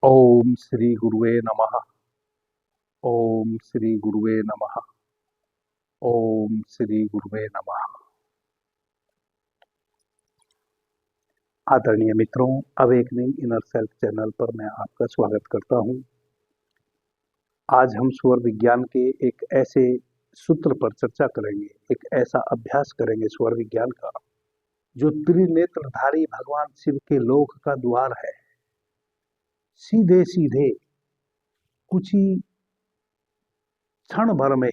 ओम श्री गुरुवे नमः। ओम श्री गुरुवे नमः। ओम श्री गुरुवे नमः। आदरणीय मित्रों, अवेकनिंग इनर सेल्फ चैनल पर मैं आपका स्वागत करता हूं। आज हम स्वर विज्ञान के एक ऐसे सूत्र पर चर्चा करेंगे, एक ऐसा अभ्यास करेंगे स्वर विज्ञान का जो त्रिनेत्रधारी भगवान शिव के लोक का द्वार है। सीधे सीधे कुछ ही क्षण भर में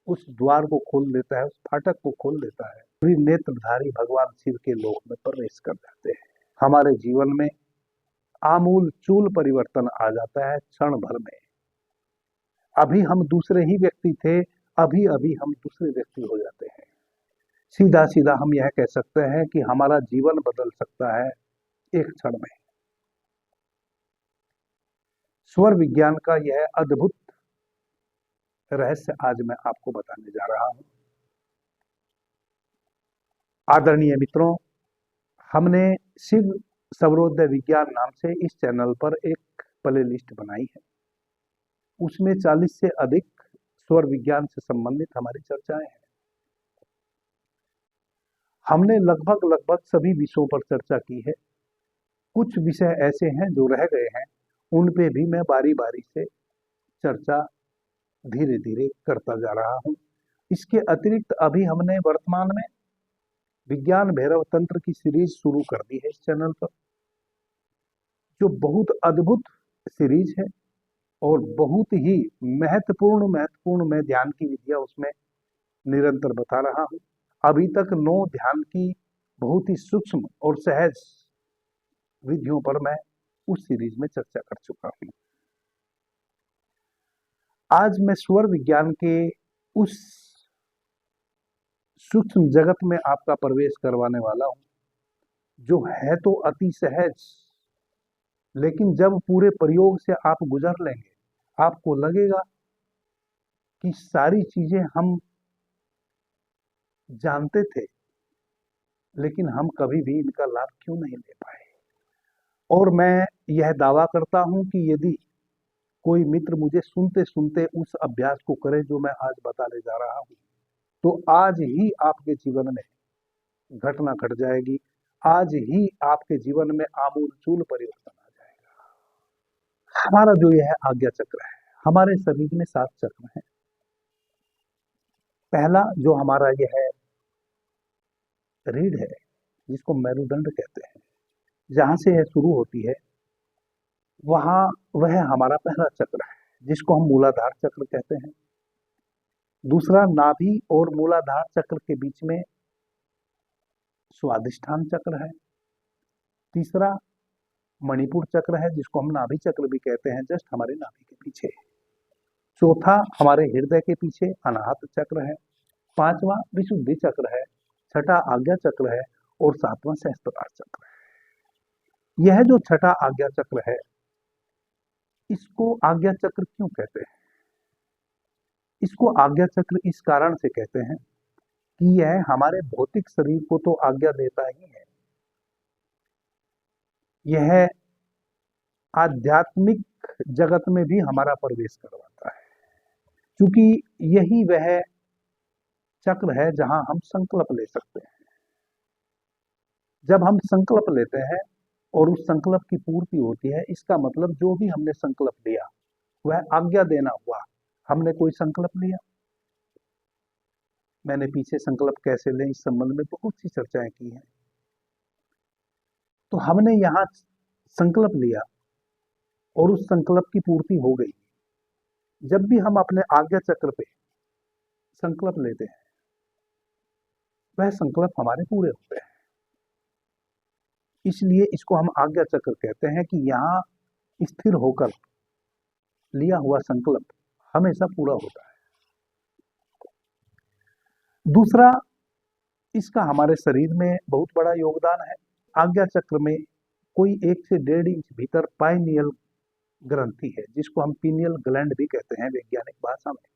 उस द्वार को खोल देता है, उस फाटक को खोल देता है। त्रिनेत्रधारी भगवान शिव के लोक में प्रवेश कर जाते हैं। हमारे जीवन में आमूल चूल परिवर्तन आ जाता है क्षण भर में। अभी हम दूसरे ही व्यक्ति थे, अभी अभी हम दूसरे व्यक्ति हो जाते हैं। सीधा सीधा हम यह कह सकते हैं कि हमारा जीवन बदल सकता है एक क्षण में। स्वर विज्ञान का यह अद्भुत रहस्य आज मैं आपको बताने जा रहा हूं। आदरणीय मित्रों, हमने शिव सौरोदय विज्ञान नाम से इस चैनल पर एक प्ले लिस्ट बनाई है। उसमें 40 से अधिक स्वर विज्ञान से संबंधित हमारी चर्चाएं हैं। हमने लगभग सभी विषयों पर चर्चा की है। कुछ विषय ऐसे हैं जो रह गए हैं, उन पे भी मैं बारी बारी से चर्चा धीरे धीरे करता जा रहा हूं। इसके अतिरिक्त अभी हमने वर्तमान में विज्ञान भैरव तंत्र की सीरीज शुरू कर दी है इस चैनल पर, जो बहुत अद्भुत सीरीज है और बहुत ही महत्वपूर्ण मैं ध्यान की विधियां उसमें निरंतर बता रहा हूं। अभी तक 9 ध्यान की बहुत ही सूक्ष्म और सहज विधियों पर मैं उस सीरीज में चर्चा कर चुका हूं। आज मैं स्वर विज्ञान के उस सूक्ष्म जगत में आपका प्रवेश करवाने वाला हूं, जो है तो अति सहज, लेकिन जब पूरे प्रयोग से आप गुजर लेंगे, आपको लगेगा कि सारी चीजें हम जानते थे, लेकिन हम कभी भी इनका लाभ क्यों नहीं ले पाए। और मैं यह दावा करता हूं कि यदि कोई मित्र मुझे सुनते सुनते उस अभ्यास को करे जो मैं आज बताने जा रहा हूं, तो आज ही आपके जीवन में घटना घट जाएगी। आज ही आपके जीवन में आमूलचूल परिवर्तन आ जाएगा। हमारा जो यह आज्ञा चक्र है, हमारे शरीर में 7 चक्र हैं। पहला जो हमारा यह रीढ़ है, जिसको मेरुदंड कहते हैं, जहां से यह शुरू होती है, वह हमारा पहला चक्र है, जिसको हम मूलाधार चक्र कहते हैं। दूसरा नाभि और मूलाधार चक्र के बीच में स्वादिष्ठान चक्र है। तीसरा मणिपुर चक्र है, जिसको हम नाभि चक्र भी कहते हैं, जस्ट हमारे नाभि के पीछे। चौथा हमारे हृदय के पीछे अनाहत चक्र है। पांचवा विशुद्धि चक्र है। छठा आज्ञा चक्र है और सातवां सहस्त्रार चक्र है। यह जो छठा आज्ञा चक्र है, इसको आज्ञा चक्र क्यों कहते हैं? इसको आज्ञा चक्र इस कारण से कहते हैं कि यह हमारे भौतिक शरीर को तो आज्ञा देता ही है, यह आध्यात्मिक जगत में भी हमारा प्रवेश करवाता है, क्योंकि यही वह चक्र है जहां हम संकल्प ले सकते हैं। जब हम संकल्प लेते हैं और उस संकल्प की पूर्ति होती है, इसका मतलब जो भी हमने संकल्प लिया वह आज्ञा देना हुआ। हमने कोई संकल्प लिया, मैंने पीछे संकल्प कैसे लें इस संबंध में बहुत सी चर्चाएं की हैं। तो हमने यहां संकल्प लिया और उस संकल्प की पूर्ति हो गई। जब भी हम अपने आज्ञा चक्र पे संकल्प लेते हैं, वह संकल्प हमारे पूरे होते हैं। इसलिए इसको हम आज्ञा चक्र कहते हैं कि यहाँ स्थिर होकर लिया हुआ संकल्प हमेशा पूरा होता है। दूसरा, इसका हमारे शरीर में बहुत बड़ा योगदान है। आज्ञा चक्र में कोई 1 से 1.5 इंच भीतर पाइनियल ग्रंथि है, जिसको हम पीनियल ग्लैंड भी कहते हैं वैज्ञानिक भाषा में,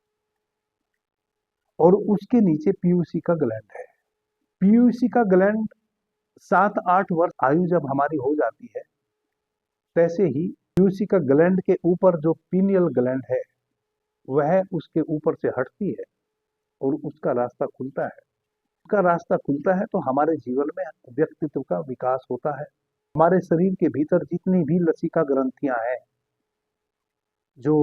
और उसके नीचे पीयूसी का ग्लैंड है। पीयूसी का ग्लैंड 7-8 वर्ष आयु जब हमारी हो जाती है, तैसे ही पीयूसी का ग्लैंड के ऊपर जो पीनियल ग्लैंड है वह उसके ऊपर से हटती है और उसका रास्ता खुलता है। उसका रास्ता खुलता है तो हमारे जीवन में व्यक्तित्व का विकास होता है। हमारे शरीर के भीतर जितनी भी लसिका ग्रंथियां हैं, जो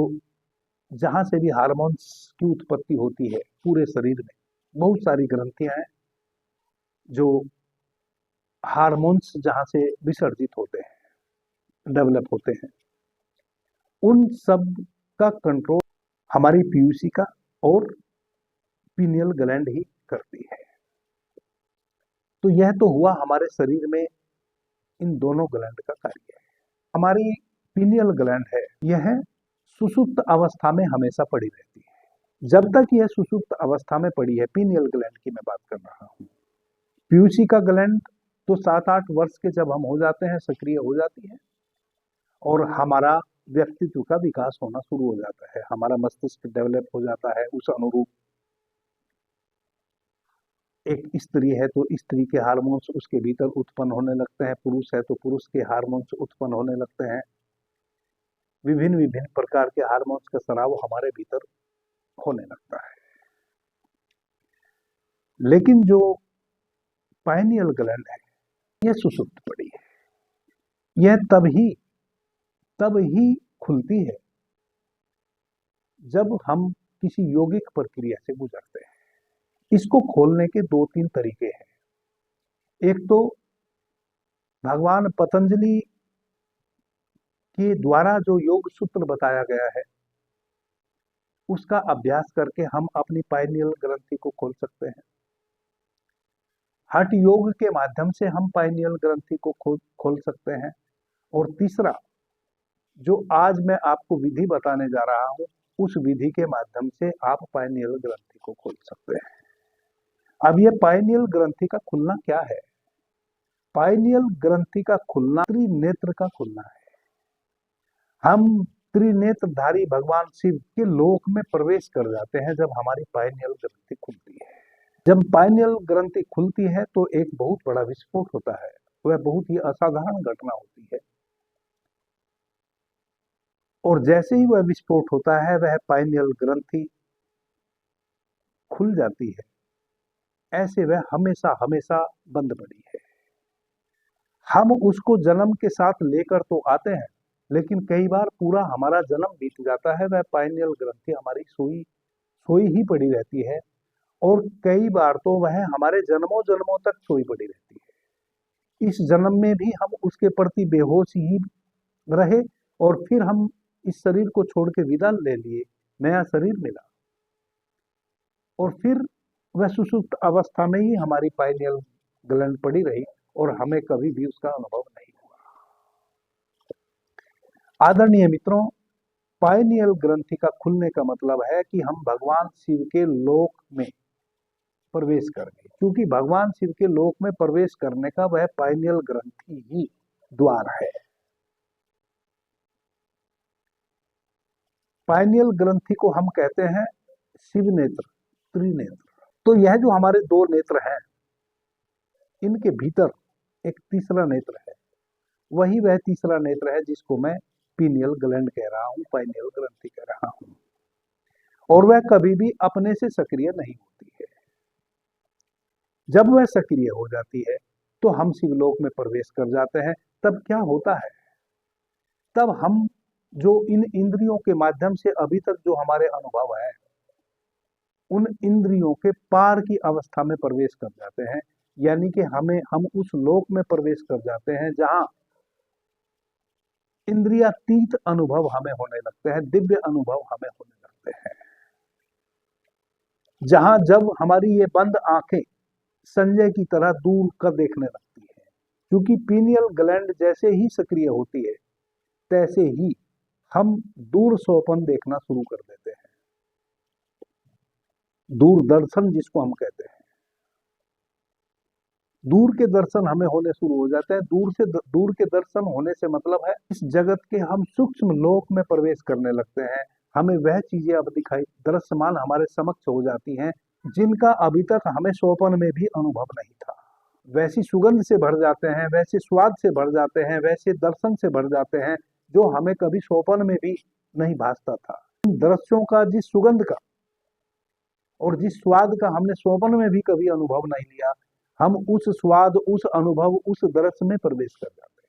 जहां से भी हार्मोन्स की उत्पत्ति होती है पूरे शरीर में, बहुत सारी ग्रंथियां हैं जो हार्मोन्स जहां से विसर्जित होते हैं, डेवलप होते हैं, उन सब का कंट्रोल हमारी पीयूसी का और पीनियल ग्लैंड ही करती है। तो यह तो हुआ हमारे शरीर में इन दोनों ग्लैंड का कार्य है। हमारी पीनियल ग्लैंड है, यह सुषुप्त अवस्था में हमेशा पड़ी रहती है। जब तक यह सुषुप्त अवस्था में पड़ी है, पीनियल ग्लैंड की मैं बात कर रहा हूं। पीयूसी का ग्लैंड तो 7-8 वर्ष के जब हम हो जाते हैं सक्रिय हो जाती है और हमारा व्यक्तित्व का विकास होना शुरू हो जाता है, हमारा मस्तिष्क डेवलप हो जाता है उस अनुरूप। एक स्त्री है तो स्त्री के हार्मोन्स उसके भीतर उत्पन्न होने लगते हैं, पुरुष है तो पुरुष के हार्मोन्स उत्पन्न होने लगते हैं। विभिन्न विभिन्न प्रकार के हार्मोन्स का स्राव हमारे भीतर होने लगता है। लेकिन जो पाइनियल ग्लैंड है यह सुषुप्त पड़ी है। यह तब ही खुलती है जब हम किसी यौगिक प्रक्रिया से गुजरते हैं। इसको खोलने के 2-3 तरीके हैं। एक तो भगवान पतंजलि के द्वारा जो योग सूत्र बताया गया है उसका अभ्यास करके हम अपनी पाइनियल ग्रंथि को खोल सकते हैं। हठ योग के माध्यम से हम पाइनियल ग्रंथि को खोल सकते हैं। और तीसरा, जो आज मैं आपको विधि बताने जा रहा हूं, उस विधि के माध्यम से आप पाइनियल ग्रंथि को खोल सकते हैं। अब यह पाइनियल ग्रंथि का खुलना क्या है? पाइनियल ग्रंथि का खुलना त्रिनेत्र का खुलना है। हम त्रिनेत्रधारी भगवान शिव के लोक में प्रवेश कर जाते हैं जब हमारी पाइनियल ग्रंथि खुलती है। जब पाइनियल ग्रंथि खुलती है तो एक बहुत बड़ा विस्फोट होता है। वह बहुत ही असाधारण घटना होती है और जैसे ही वह विस्फोट होता है वह पाइनियल ग्रंथि खुल जाती है, ऐसे वह हमेशा हमेशा बंद पड़ी है। हम उसको जन्म के साथ लेकर तो आते हैं, लेकिन कई बार पूरा हमारा जन्म बीत जाता है, वह पाइनियल ग्रंथि हमारी सोई ही पड़ी रहती है। और कई बार तो वह हमारे जन्मों जन्मों तक सोई पड़ी रहती है। इस जन्म में भी हम उसके प्रति बेहोश ही रहे और फिर हम इस शरीर को छोड़ के विदा ले लिए, नया शरीर मिला और फिर वह सुषुप्त अवस्था में ही हमारी पाइनियल ग्लैंड पड़ी रही और हमें कभी भी उसका अनुभव नहीं हुआ। आदरणीय मित्रों, पाइनियल ग्रंथि का खुलने का मतलब है कि हम भगवान शिव के लोक में प्रवेश कर गए, क्योंकि भगवान शिव के लोक में प्रवेश करने का वह पाइनियल ग्रंथि ही द्वार है। पाइनियल ग्रंथि को हम कहते हैं शिव नेत्र, त्रिनेत्र। तो यह जो हमारे 2 नेत्र हैं, इनके भीतर एक तीसरा नेत्र है। वही वह तीसरा नेत्र है जिसको मैं पीनियल ग्लैंड कह रहा हूं, पाइनियल ग्रंथि कह रहा हूं। और वह कभी भी अपने से सक्रिय नहीं होती है। जब वह सक्रिय हो जाती है तो हम शिवलोक में प्रवेश कर जाते हैं। तब क्या होता है? तब हम जो इन इंद्रियों के माध्यम से अभी तक जो हमारे अनुभव है, उन इंद्रियों के पार की अवस्था में प्रवेश कर जाते हैं। यानी कि हम उस लोक में प्रवेश कर जाते हैं जहां इंद्रियातीत अनुभव हमें होने लगते हैं, दिव्य अनुभव हमें होने लगते हैं। जहां जब हमारी ये बंद आंखें संजय की तरह दूर का देखने लगती है, क्योंकि पीनियल ग्लैंड जैसे ही सक्रिय होती है तैसे ही हम दूर स्वप्न देखना शुरू कर देते हैं, दूरदर्शन जिसको हम कहते हैं। दूर के दर्शन हमें होने शुरू हो जाते हैं। दूर के दर्शन होने से मतलब है इस जगत के हम सूक्ष्म लोक में प्रवेश करने लगते हैं। हमें वह चीजें अब दिखाई दृश्यमान हमारे समक्ष हो जाती हैं जिनका अभी तक हमें स्वप्न में भी अनुभव नहीं था। वैसी सुगंध से भर जाते हैं, वैसे स्वाद से भर जाते हैं, वैसे दर्शन से भर जाते हैं जो हमें कभी स्वप्न में भी नहीं भासता था। इन दृश्यों का जिस सुगंध का और जिस स्वाद का हमने स्वप्न में भी कभी अनुभव नहीं लिया, हम उस स्वाद, उस अनुभव, उस दृश्य में प्रवेश कर जाते हैं।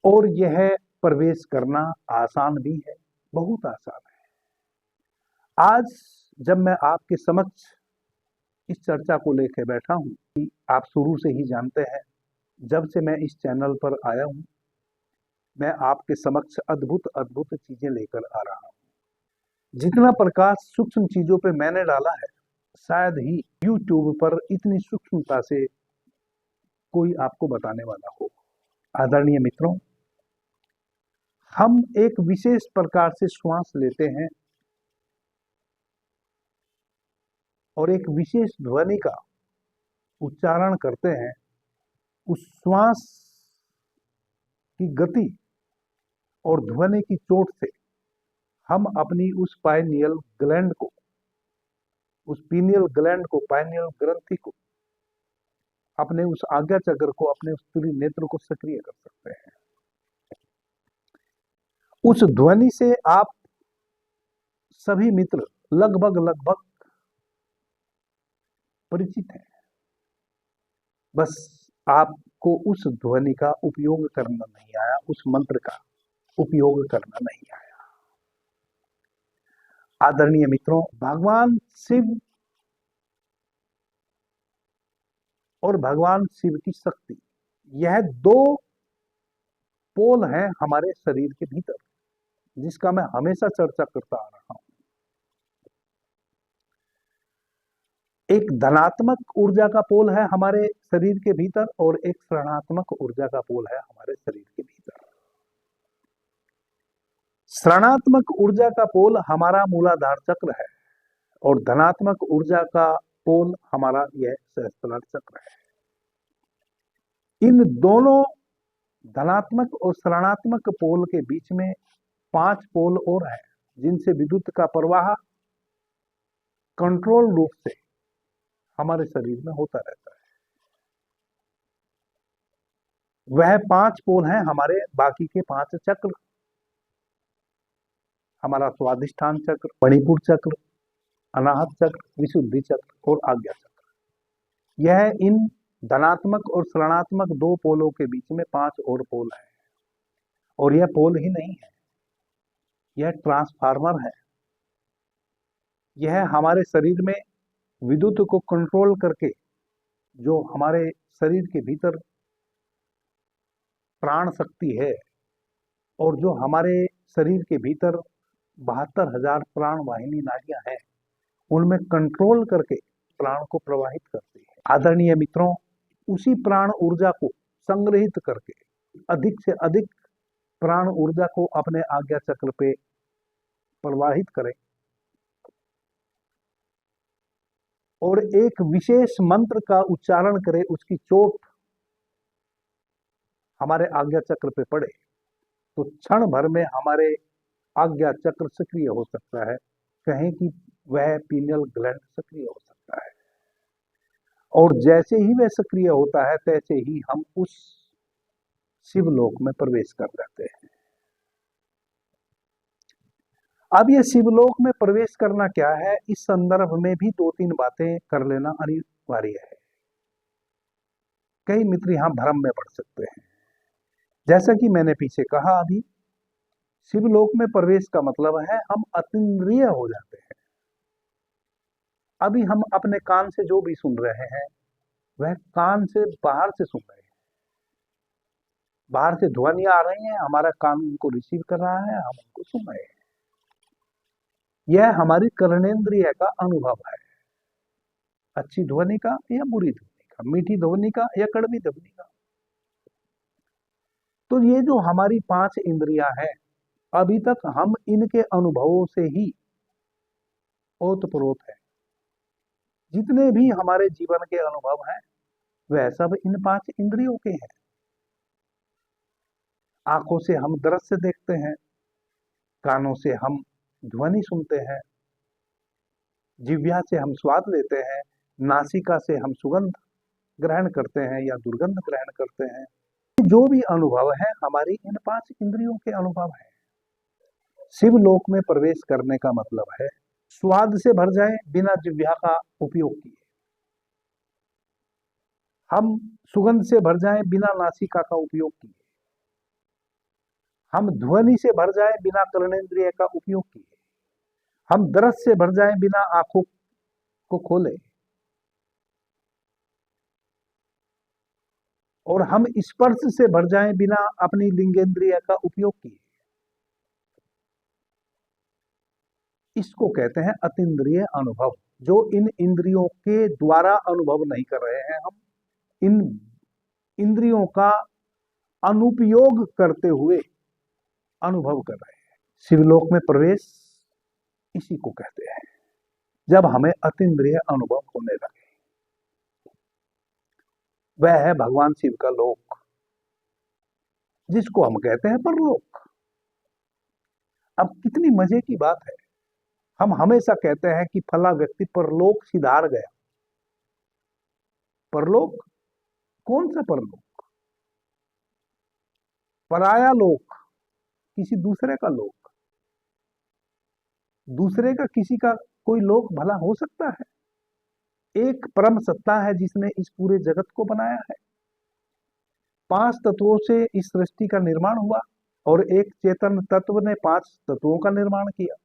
और यह प्रवेश करना आसान भी है, बहुत आसान है। आज जब मैं आपके समक्ष इस चर्चा को लेकर बैठा हूं, कि आप शुरू से ही जानते हैं, जब से मैं इस चैनल पर आया हूं, मैं आपके समक्ष अद्भुत अद्भुत चीजें लेकर आ रहा हूं। जितना प्रकाश सूक्ष्म चीजों पे मैंने डाला है, शायद ही YouTube पर इतनी सूक्ष्मता से कोई आपको बताने वाला हो। आदरणीय मित्रों, हम एक विशेष प्रकार से श्वास लेते हैं और एक विशेष ध्वनि का उच्चारण करते हैं। उस श्वास की गति और ध्वनि की चोट से हम अपनी उस पाइनियल ग्लैंड को, उस पीनियल ग्लैंड को, पाइनियल ग्रंथि को, अपने उस आज्ञा चक्र को, अपने उस त्रिनेत्र को सक्रिय कर सकते हैं। उस ध्वनि से आप सभी मित्र लगभग परिचित हैं। बस आपको उस ध्वनि का उपयोग करना नहीं आया, उस मंत्र का उपयोग करना नहीं आया। आदरणीय मित्रों, भगवान शिव और भगवान शिव की शक्ति, यह दो पोल हैं हमारे शरीर के भीतर, जिसका मैं हमेशा चर्चा करता आ रहा हूं। एक धनात्मक ऊर्जा का पोल है हमारे शरीर के भीतर और एक ऋणात्मक ऊर्जा का पोल है हमारे शरीर के भीतर। ऋणात्मक ऊर्जा का पोल हमारा मूलाधार चक्र है और धनात्मक ऊर्जा का पोल हमारा यह सहस्त्रार चक्र है। इन दोनों धनात्मक और ऋणात्मक पोल के बीच में 5 पोल और हैं, जिनसे विद्युत का प्रवाह कंट्रोल रूप से हमारे शरीर में होता रहता है। वह 5 पोल हैं हमारे बाकी के 5 चक्र, हमारा स्वादिष्ठान चक्र, मणिपुर चक्र, अनाहत चक्र, विशुद्धि चक्र और आज्ञा चक्र। यह इन धनात्मक और ऋणात्मक 2 पोलों के बीच में 5 और पोल है। और यह पोल ही नहीं है, यह ट्रांसफार्मर है। यह हमारे शरीर में विद्युत को कंट्रोल करके, जो हमारे शरीर के भीतर प्राण शक्ति है और जो हमारे शरीर के भीतर 72,000 प्राण वाहिनी नाड़ियां हैं, उनमें कंट्रोल करके प्राण को प्रवाहित करती है। आदरणीय मित्रों, उसी प्राण ऊर्जा को संग्रहित करके अधिक से अधिक प्राण ऊर्जा को अपने आज्ञा चक्र पे प्रवाहित करें और एक विशेष मंत्र का उच्चारण करें, उसकी चोट हमारे आज्ञा चक्र पे पड़े तो क्षण भर में हमारे आज्ञा चक्र सक्रिय हो सकता है। कहें कि वह पीनियल ग्लैंड सक्रिय हो सकता है। और जैसे ही वह सक्रिय होता है, तैसे ही हम उस शिवलोक में प्रवेश कर जाते हैं। अब यह शिवलोक में प्रवेश करना क्या है, इस संदर्भ में भी 2-3 बातें कर लेना अनिवार्य है। कई मित्र यहां भ्रम में पड़ सकते हैं। जैसा कि मैंने पीछे कहा, अभी शिवलोक में प्रवेश का मतलब है हम अतीन्द्रिय हो जाते हैं। अभी हम अपने कान से जो भी सुन रहे हैं, वह कान से बाहर से सुन रहे हैं। बाहर से ध्वनियां आ रही हैं, हमारा कान उनको रिसीव कर रहा है, हम उनको सुन रहे हैं। यह हमारी कर्णेंद्रिय का अनुभव है, अच्छी ध्वनि का या बुरी ध्वनि का, मीठी ध्वनि का या कड़वी ध्वनि का। तो ये जो हमारी 5 इंद्रियां हैं, अभी तक हम इनके अनुभवों से ही ओतप्रोत है। जितने भी हमारे जीवन के अनुभव हैं, वह सब इन 5 इंद्रियों के हैं। आंखों से हम दृश्य देखते हैं, कानों से हम ध्वनि सुनते हैं, जिह्वा से हम स्वाद लेते हैं, नासिका से हम सुगंध ग्रहण करते हैं या दुर्गंध ग्रहण करते हैं। जो भी अनुभव है हमारी इन 5 इंद्रियों के अनुभव है। शिवलोक में प्रवेश करने का मतलब है स्वाद से भर जाए बिना जिह्वा का उपयोग किए, हम सुगंध से भर जाए बिना नासिका का उपयोग किए, हम ध्वनि से भर जाए बिना कर्णेंद्रिय का उपयोग किए, हम दृश्य से भर जाए बिना आंखों को खोले, और हम स्पर्श से भर जाए बिना अपनी लिंगेंद्रिय का उपयोग किए। इसको कहते हैं अतीन्द्रिय अनुभव, जो इन इंद्रियों के द्वारा अनुभव नहीं कर रहे हैं, हम इन इंद्रियों का अनुपयोग करते हुए अनुभव कर रहे हैं। शिवलोक में प्रवेश इसी को कहते हैं, जब हमें अतीन्द्रिय अनुभव होने लगे। वह है भगवान शिव का लोक, जिसको हम कहते हैं परलोक। अब कितनी मजे की बात है, हम हमेशा कहते हैं कि फला व्यक्ति परलोक सिधार गया। परलोक? कौन सा परलोक? पराया लोक, किसी दूसरे का लोक। दूसरे का किसी का कोई लोक भला हो सकता है? एक परम सत्ता है जिसने इस पूरे जगत को बनाया है। 5 तत्वों से इस सृष्टि का निर्माण हुआ और एक चेतन तत्व ने 5 तत्वों का निर्माण किया।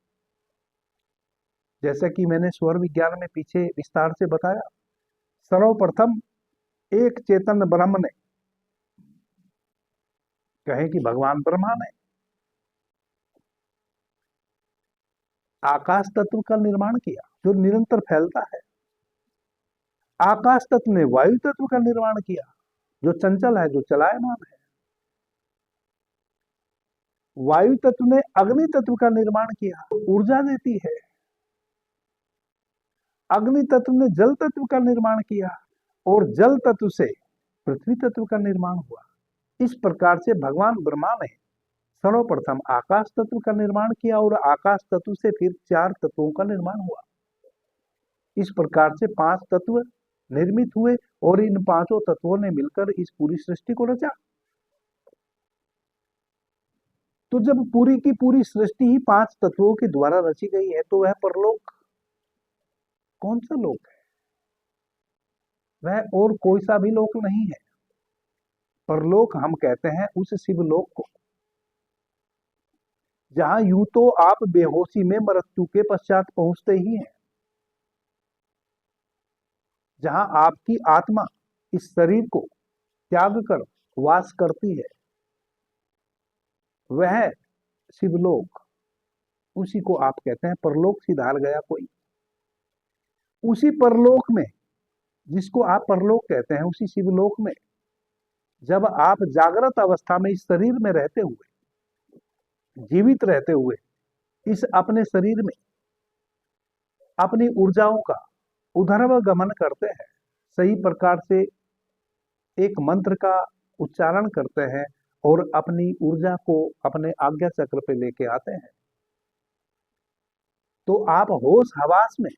जैसा कि मैंने स्वर विज्ञान में पीछे विस्तार से बताया, सर्वप्रथम एक चेतन ब्रह्म ने, कहें कि भगवान ब्रह्मा ने, आकाश तत्व का निर्माण किया जो निरंतर फैलता है। आकाश तत्व ने वायु तत्व का निर्माण किया जो चंचल है, जो चलायमान है। वायु तत्व ने अग्नि तत्व का निर्माण किया, ऊर्जा देती है। अग्नि तत्व ने जल तत्व का निर्माण किया और जल तत्व से पृथ्वी तत्व का निर्माण हुआ। इस प्रकार से भगवान ब्रह्मा ने सर्वप्रथम आकाश तत्व का निर्माण किया और आकाश तत्व से फिर 4 तत्वों का निर्माण हुआ। इस प्रकार से 5 तत्व निर्मित हुए और इन 5 तत्वों ने मिलकर इस पूरी सृष्टि को रचा। तो जब पूरी की पूरी सृष्टि ही 5 तत्वों के द्वारा रची गई है, तो वह परलोक कौन सा लोक है? वह और कोई सा भी लोक नहीं है। परलोक हम कहते हैं उस शिवलोक को, जहां यूं तो आप बेहोशी में मृत्यु के पश्चात पहुंचते ही हैं, जहां आपकी आत्मा इस शरीर को त्याग कर वास करती है, वह शिवलोक, उसी को आप कहते हैं परलोक सिधार गया कोई। उसी परलोक में, जिसको आप परलोक कहते हैं, उसी शिवलोक में जब आप जागृत अवस्था में इस शरीर में रहते हुए, जीवित रहते हुए, इस अपने शरीर में अपनी ऊर्जाओं का उधर्व गमन करते हैं, सही प्रकार से एक मंत्र का उच्चारण करते हैं और अपनी ऊर्जा को अपने आज्ञा चक्र पे लेके आते हैं, तो आप होश हवास में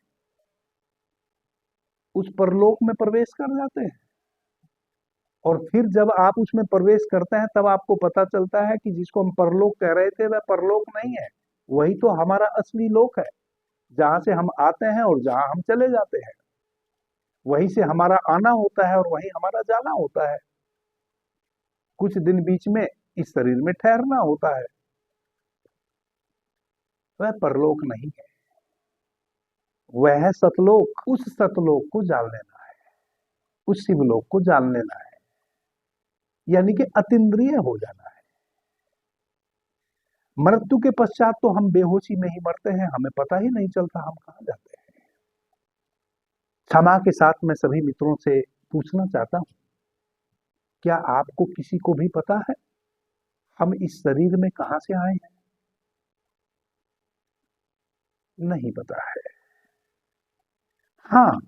उस परलोक में प्रवेश कर जाते हैं। और फिर जब आप उसमें प्रवेश करते हैं, तब आपको पता चलता है कि जिसको हम परलोक कह रहे थे वह परलोक नहीं है, वही तो हमारा असली लोक है, जहां से हम आते हैं और जहां हम चले जाते हैं। वहीं से हमारा आना होता है और वहीं हमारा जाना होता है। कुछ दिन बीच में इस शरीर में ठहरना होता है। वह परलोक नहीं है, वह है सतलोक। उस सतलोक को जान लेना है, उस शिवलोक को जान लेना है, यानी कि अतीन्द्रिय हो जाना है। मृत्यु के पश्चात तो हम बेहोशी में ही मरते हैं, हमें पता ही नहीं चलता हम कहां जाते हैं। क्षमा के साथ मैं सभी मित्रों से पूछना चाहता हूं, क्या आपको किसी को भी पता है हम इस शरीर में कहां से आए हैं? नहीं पता है। हाँ,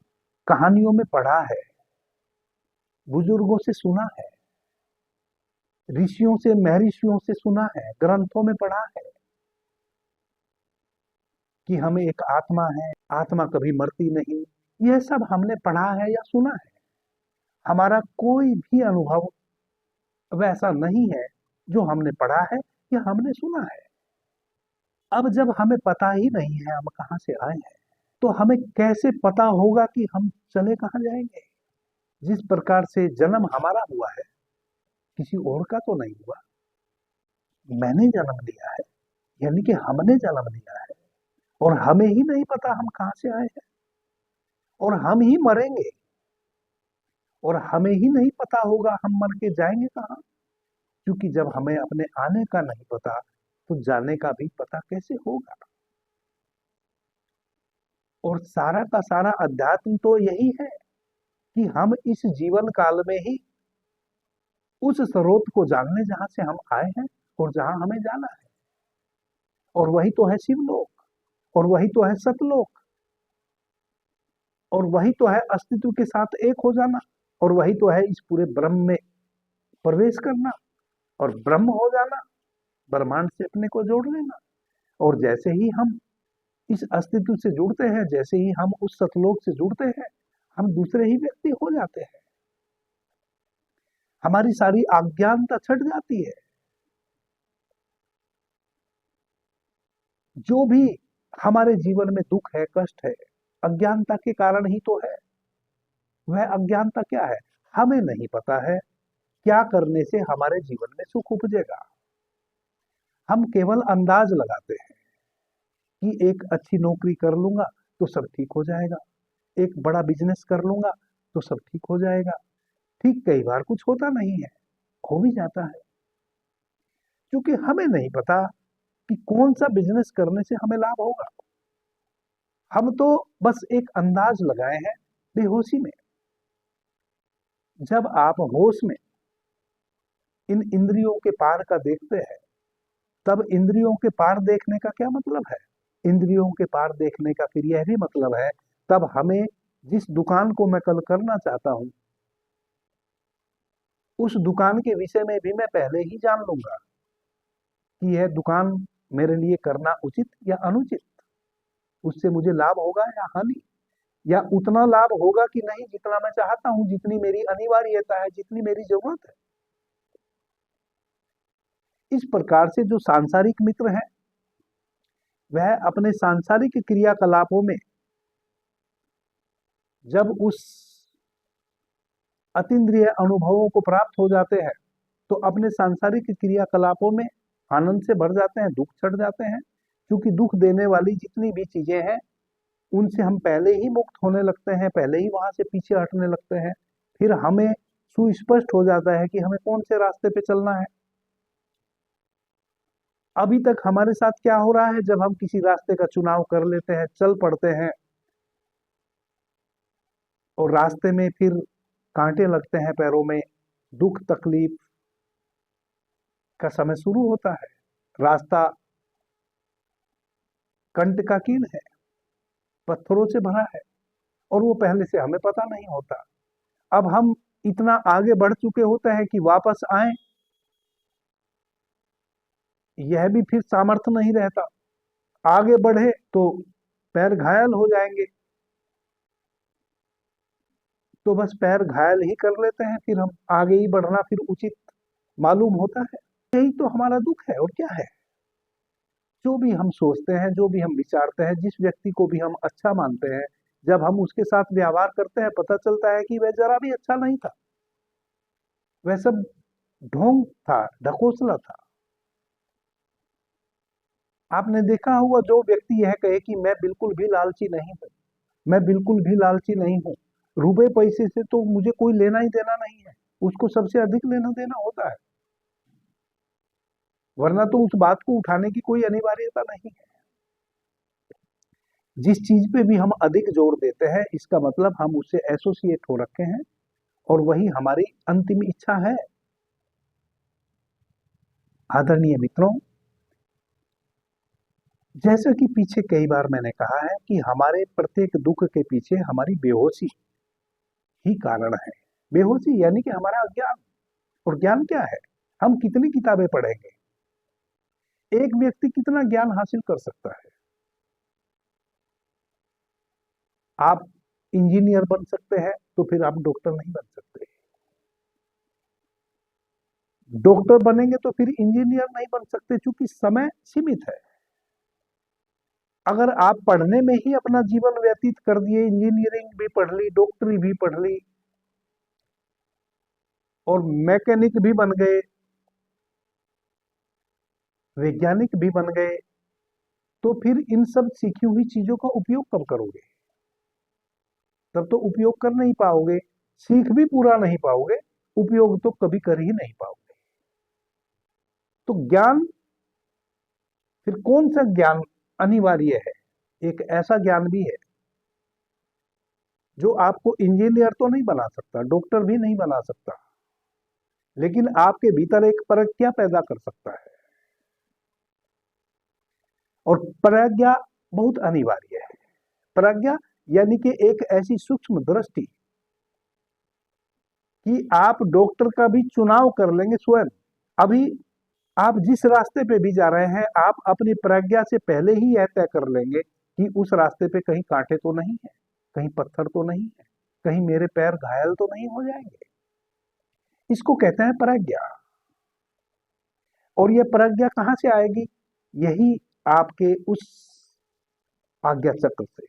कहानियों में पढ़ा है, बुजुर्गों से सुना है, ऋषियों से, महर्षियों से सुना है, ग्रंथों में पढ़ा है कि हमें एक आत्मा है, आत्मा कभी मरती नहीं। यह सब हमने पढ़ा है या सुना है। हमारा कोई भी अनुभव वैसा नहीं है जो हमने पढ़ा है या हमने सुना है। अब जब हमें पता ही नहीं है हम कहाँ से आए हैं, तो हमें कैसे पता होगा कि हम चले कहाँ जाएंगे। जिस प्रकार से जन्म हमारा हुआ है, किसी और का तो नहीं हुआ। मैंने जन्म लिया है, यानी कि हमने जन्म लिया है, और हमें ही नहीं पता हम कहाँ से आए हैं, और हम ही मरेंगे, और हमें ही नहीं पता होगा हम मर के जाएंगे कहाँ। क्योंकि जब हमें अपने आने का नहीं पता, तो जाने का भी पता कैसे होगा। और सारा का सारा अध्यात्म तो यही है कि हम इस जीवन काल में ही उस स्रोत को जान लें जहां से हम आए हैं और जहां हमें जाना है। और वही तो है शिवलोक, और वही तो है सतलोक, और वही तो है अस्तित्व के साथ एक हो जाना, और वही तो है इस पूरे ब्रह्म में प्रवेश करना और ब्रह्म हो जाना, ब्रह्मांड से अपने को जोड़ लेना। और जैसे ही हम इस अस्तित्व से जुड़ते हैं, जैसे ही हम उस सतलोक से जुड़ते हैं, हम दूसरे ही व्यक्ति हो जाते हैं। हमारी सारी अज्ञानता छट जाती है। जो भी हमारे जीवन में दुख है, कष्ट है, अज्ञानता के कारण ही तो है। वह अज्ञानता क्या है? हमें नहीं पता है क्या करने से हमारे जीवन में सुख उपजेगा। हम केवल अंदाज लगाते हैं कि एक अच्छी नौकरी कर लूंगा तो सब ठीक हो जाएगा, एक बड़ा बिजनेस कर लूंगा तो सब ठीक हो जाएगा। ठीक कई बार कुछ होता नहीं है, हो भी जाता है, क्योंकि हमें नहीं पता कि कौन सा बिजनेस करने से हमें लाभ होगा। हम तो बस एक अंदाज लगाए हैं बेहोशी में। जब आप होश में इन इंद्रियों के पार का देखते हैं, तब इंद्रियों के पार देखने का क्या मतलब है? इंद्रियों के पार देखने का फिर यह भी मतलब है, तब हमें जिस दुकान को मैं कल करना चाहता हूं, उस दुकान के विषय में भी मैं पहले ही जान लूंगा कि यह दुकान मेरे लिए करना उचित या अनुचित, उससे मुझे लाभ होगा या हानि, या उतना लाभ होगा कि नहीं जितना मैं चाहता हूं, जितनी मेरी अनिवार्यता है, जितनी मेरी जरूरत है। इस प्रकार से जो सांसारिक मित्र है, वह अपने सांसारिक क्रियाकलापों में जब उस अतीन्द्रिय अनुभवों को प्राप्त हो जाते हैं, तो अपने सांसारिक क्रियाकलापों में आनंद से भर जाते हैं, दुख छट जाते हैं। क्योंकि दुख देने वाली जितनी भी चीजें हैं, उनसे हम पहले ही मुक्त होने लगते हैं, पहले ही वहां से पीछे हटने लगते हैं। फिर हमें सुस्पष्ट हो जाता है कि हमें कौन से रास्ते पे चलना है। अभी तक हमारे साथ क्या हो रहा है, जब हम किसी रास्ते का चुनाव कर लेते हैं, चल पड़ते हैं, और रास्ते में फिर कांटे लगते हैं पैरों में, दुख तकलीफ का समय शुरू होता है, रास्ता कंटकाकीर्ण है, पत्थरों से भरा है, और वो पहले से हमें पता नहीं होता। अब हम इतना आगे बढ़ चुके होते हैं कि वापस आए, यह भी फिर सामर्थ्य नहीं रहता। आगे बढ़े तो पैर घायल हो जाएंगे, तो बस पैर घायल ही कर लेते हैं, फिर हम आगे ही बढ़ना फिर उचित मालूम होता है। यही तो हमारा दुख है, और क्या है। जो भी हम सोचते हैं, जो भी हम विचारते हैं, जिस व्यक्ति को भी हम अच्छा मानते हैं, जब हम उसके साथ व्यवहार करते हैं, पता चलता है कि वह जरा भी अच्छा नहीं था, वह सब ढोंग था, ढकोसला था। आपने देखा होगा, जो व्यक्ति यह कहे कि मैं बिल्कुल भी लालची नहीं हूं, मैं बिल्कुल भी लालची नहीं हूं, रुपए पैसे से तो मुझे कोई लेना ही देना नहीं है, उसको सबसे अधिक लेना देना होता है, वरना तो उस बात को उठाने की कोई अनिवार्यता नहीं है। जिस चीज पे भी हम अधिक जोर देते हैं, इसका मतलब हम उससे एसोसिएट हो रखे हैं, और वही हमारी अंतिम इच्छा है। आदरणीय मित्रों, जैसा कि पीछे कई बार मैंने कहा है कि हमारे प्रत्येक दुख के पीछे हमारी बेहोशी ही कारण है। बेहोशी यानी कि हमारा अज्ञान। और ज्ञान क्या है? हम कितनी किताबें पढ़ेंगे, एक व्यक्ति कितना ज्ञान हासिल कर सकता है? आप इंजीनियर बन सकते हैं, तो फिर आप डॉक्टर नहीं बन सकते। डॉक्टर बनेंगे तो फिर इंजीनियर नहीं बन सकते, क्योंकि समय सीमित है। अगर आप पढ़ने में ही अपना जीवन व्यतीत कर दिए, इंजीनियरिंग भी पढ़ ली, डॉक्टरी भी पढ़ ली और मैकेनिक भी बन गए, वैज्ञानिक भी बन गए, तो फिर इन सब सीखी हुई चीजों का उपयोग कब करोगे? तब तो उपयोग कर नहीं पाओगे, सीख भी पूरा नहीं पाओगे, उपयोग तो कभी कर ही नहीं पाओगे। तो ज्ञान, फिर कौन सा ज्ञान अनिवार्य है? एक ऐसा ज्ञान भी है जो आपको इंजीनियर तो नहीं बना सकता, डॉक्टर भी नहीं बना सकता, लेकिन आपके भीतर एक प्रज्ञा पैदा कर सकता है। और प्रज्ञा बहुत अनिवार्य है। प्रज्ञा यानी कि एक ऐसी सूक्ष्म दृष्टि कि आप डॉक्टर का भी चुनाव कर लेंगे स्वयं। अभी आप जिस रास्ते पे भी जा रहे हैं, आप अपनी प्रज्ञा से पहले ही यह तय कर लेंगे कि उस रास्ते पे कहीं कांटे तो नहीं है, कहीं पत्थर तो नहीं है, कहीं मेरे पैर घायल तो नहीं हो जाएंगे। इसको कहते हैं प्रज्ञा। और यह प्रज्ञा कहां से आएगी? यही आपके उस आज्ञा चक्र से,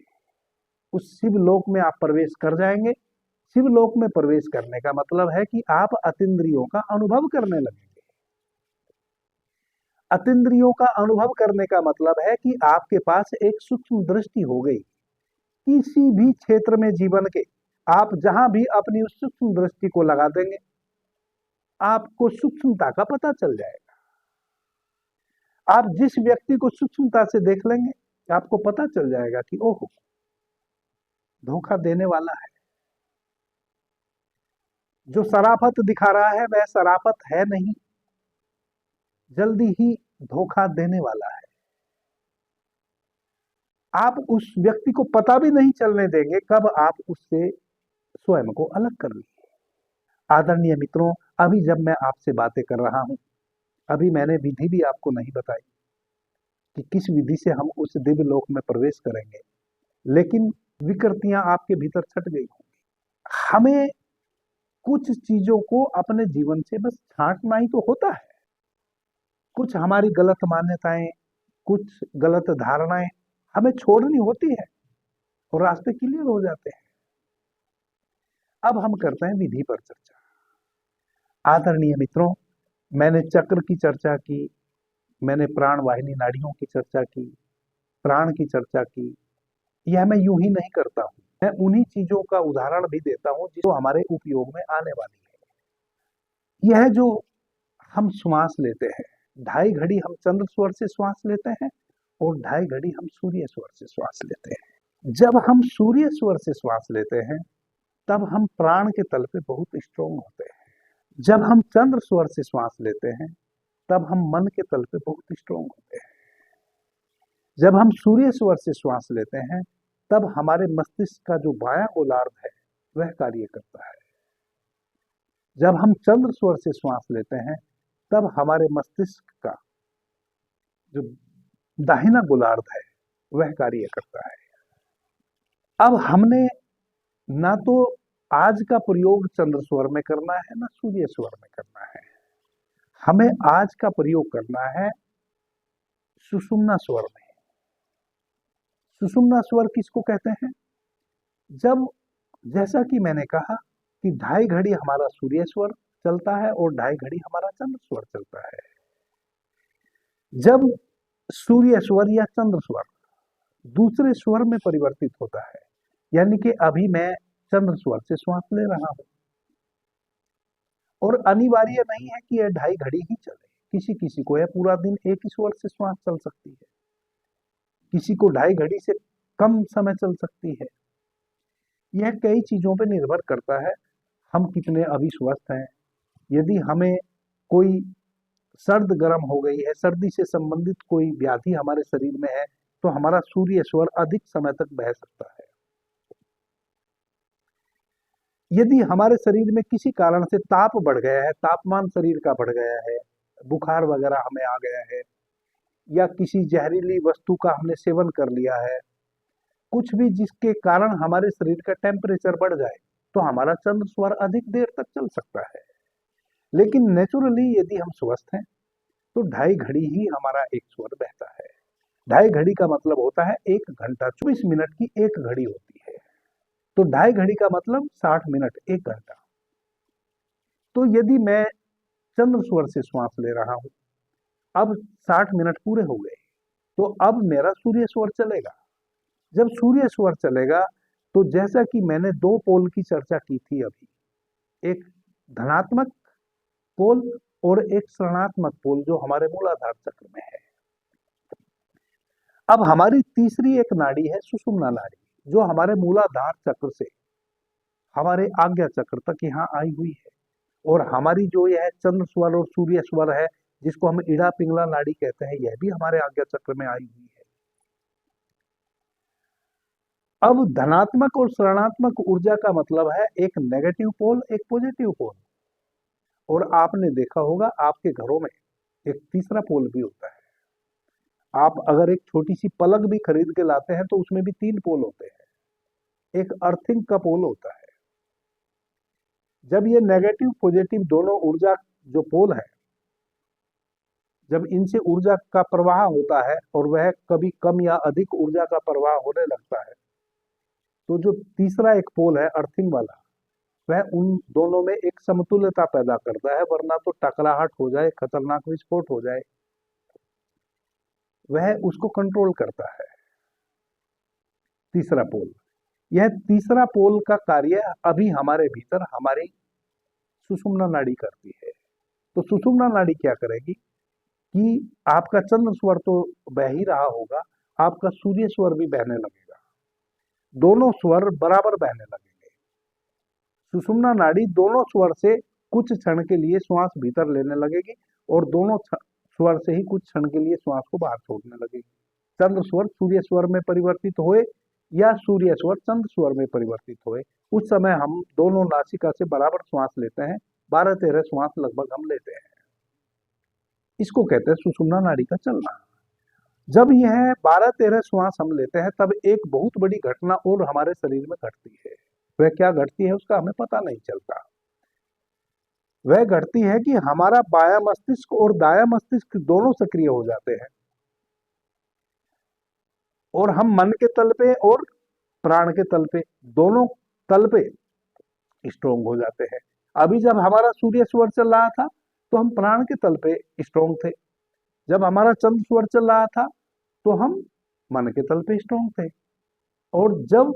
उस शिव लोक में आप प्रवेश कर जाएंगे। शिव लोक में प्रवेश करने का मतलब है कि आप अतीन्द्रियों का अनुभव करने लगेंगे। अतीन्द्रियों का अनुभव करने का मतलब है कि आपके पास एक सूक्ष्म दृष्टि हो गई। किसी भी क्षेत्र में जीवन के आप जहां भी अपनी उस सूक्ष्म दृष्टि को लगा देंगे, आपको सूक्ष्मता का पता चल जाएगा। आप जिस व्यक्ति को सूक्ष्मता से देख लेंगे, आपको पता चल जाएगा कि ओहो, धोखा देने वाला है। जो शराफत दिखा रहा है वह शराफत है नहीं, जल्दी ही धोखा देने वाला है। आप उस व्यक्ति को पता भी नहीं चलने देंगे कब आप उससे स्वयं को अलग कर लिए। आदरणीय मित्रों, अभी जब मैं आपसे बातें कर रहा हूं, अभी मैंने विधि भी आपको नहीं बताई कि किस विधि से हम उस दिव्य लोक में प्रवेश करेंगे, लेकिन विकृतियां आपके भीतर छट गई होंगी। हमें कुछ चीजों को अपने जीवन से बस छांटना ही तो होता है। कुछ हमारी गलत मान्यताएं, कुछ गलत धारणाएं हमें छोड़नी होती है और रास्ते क्लियर हो जाते हैं। अब हम करते हैं विधि पर चर्चा। आदरणीय मित्रों, मैंने चक्र की चर्चा की, मैंने प्राण वाहिनी नाड़ियों की चर्चा की, प्राण की चर्चा की। यह मैं यूं ही नहीं करता हूं, मैं उन्हीं चीजों का उदाहरण भी देता हूं जो हमारे उपयोग में आने वाली है। यह जो हम श्वास लेते हैं, 2.5 घड़ी हम चंद्र स्वर से श्वास लेते हैं और 2.5 घड़ी हम सूर्य स्वर से श्वास लेते हैं। जब हम सूर्य स्वर से श्वास लेते हैं, तब हम प्राण के तल पे बहुत स्ट्रोंग होते हैं। जब हम चंद्र स्वर से श्वास लेते हैं, तब हम मन के तल पे बहुत स्ट्रोंग होते हैं। जब हम सूर्य स्वर से श्वास लेते हैं, तब हमारे मस्तिष्क का जो बायां गोलार्ध है वह कार्य करता है। जब हम चंद्र स्वर से श्वास लेते हैं, तब हमारे मस्तिष्क का जो दाहिना गोलार्ध है वह कार्य करता है। अब हमने ना तो आज का प्रयोग चंद्र स्वर में करना है, ना सूर्य स्वर में करना है। हमें आज का प्रयोग करना है सुषुम्ना स्वर में। सुषुम्ना स्वर किसको कहते हैं? जब, जैसा कि मैंने कहा कि 2.5 घड़ी हमारा सूर्य स्वर चलता है और 2.5 घड़ी हमारा चंद्र स्वर चलता है। जब सूर्य स्वर या चंद्र स्वर दूसरे स्वर में परिवर्तित होता है, यानी कि अभी मैं चंद्र स्वर से श्वास ले रहा हूं और अनिवार्य नहीं है कि यह 2.5 घड़ी ही चले। किसी किसी को यह पूरा दिन एक ही स्वर से श्वास चल सकती है, किसी को 2.5 घड़ी से कम समय चल सकती है। यह कई चीजों पर निर्भर करता है, हम कितने अभी स्वस्थ हैं। यदि हमें कोई सर्द गर्म हो गई है, सर्दी से संबंधित कोई व्याधि हमारे शरीर में है, तो हमारा सूर्य स्वर अधिक समय तक बह सकता है। यदि हमारे शरीर में किसी कारण से ताप बढ़ गया है, तापमान शरीर का बढ़ गया है, बुखार वगैरह हमें आ गया है, या किसी जहरीली वस्तु का हमने सेवन कर लिया है, कुछ भी जिसके कारण हमारे शरीर का टेम्परेचर बढ़ जाए, तो हमारा चंद्र स्वर अधिक देर तक चल सकता है। लेकिन नेचुरली यदि हम स्वस्थ हैं तो 2.5 घड़ी ही हमारा एक स्वर बहता है। 2.5 घड़ी का मतलब होता है 1 घंटा 24 मिनट की एक घड़ी होती है, तो 2.5 घड़ी का मतलब 60 मिनट, 1 घंटा। तो यदि मैं चंद्र स्वर से श्वास ले रहा हूं, अब 60 मिनट पूरे हो गए, तो अब मेरा सूर्य स्वर चलेगा। जब सूर्य स्वर चलेगा तो जैसा कि मैंने 2 पोल की चर्चा की थी अभी, एक धनात्मक पोल और एक ऋणात्मक पोल जो हमारे मूलाधार चक्र में है। अब हमारी तीसरी एक नाड़ी है सुषुम्ना नाड़ी, जो हमारे मूलाधार चक्र से हमारे आज्ञा चक्र तक यहाँ आई हुई है। और हमारी जो यह चंद्र स्वर और सूर्य स्वर है, जिसको हम इड़ा पिंगला नाड़ी कहते हैं, यह भी हमारे आज्ञा चक्र में आई हुई है। अब धनात्मक और ऋणात्मक ऊर्जा का मतलब है एक नेगेटिव पोल, एक पॉजिटिव पोल। और आपने देखा होगा आपके घरों में एक तीसरा पोल भी होता है। आप अगर एक छोटी सी पलंग भी खरीद के लाते हैं तो उसमें भी 3 पोल होते हैं। एक अर्थिंग का पोल होता है। जब ये नेगेटिव पॉजिटिव दोनों ऊर्जा जो पोल है, जब इनसे ऊर्जा का प्रवाह होता है और वह कभी कम या अधिक ऊर्जा का प्रवाह होने लगता है, तो जो तीसरा एक पोल है अर्थिंग वाला, वह उन दोनों में एक समतुल्यता पैदा करता है, वरना तो टकराहट हो जाए, खतरनाक विस्फोट हो जाए। वह उसको कंट्रोल करता है तीसरा पोल। यह तीसरा पोल का कार्य अभी हमारे भीतर हमारी सुषुम्ना नाड़ी करती है। तो सुषुम्ना नाड़ी क्या करेगी कि आपका चंद्र स्वर तो बह ही रहा होगा, आपका सूर्य स्वर भी बहने लगेगा, दोनों स्वर बराबर बहने लगेंगे। सुषुम्ना नाड़ी दोनों स्वर से कुछ क्षण के लिए श्वास भीतर लेने लगेगी और दोनों स्वर से ही कुछ क्षण के लिए श्वास को बाहर छोड़ने लगेगी। चंद्र स्वर सूर्य स्वर में परिवर्तित होए या सूर्य स्वर चंद्र स्वर में परिवर्तित होए, उस समय हम दोनों नासिका से बराबर श्वास लेते हैं, 12-13 श्वास लगभग हम लेते हैं। इसको कहते हैं सुषुम्ना नाड़ी का चलना। जब यह 12-13 श्वास हम लेते हैं, तब एक बहुत बड़ी घटना और हमारे शरीर में घटती है। वह क्या घटती है उसका हमें पता नहीं चलता। वह घटती है कि हमारा बायां मस्तिष्क और दायां मस्तिष्क दोनों सक्रिय हो जाते हैं और हम मन के तल पे और प्राण के तल पे, दोनों तल पे स्ट्रोंग हो जाते हैं। अभी जब हमारा सूर्य स्वर चल रहा था तो हम प्राण के तल पे स्ट्रोंग थे, जब हमारा चंद्र स्वर चल रहा था तो हम मन के तल पे स्ट्रोंग थे, और जब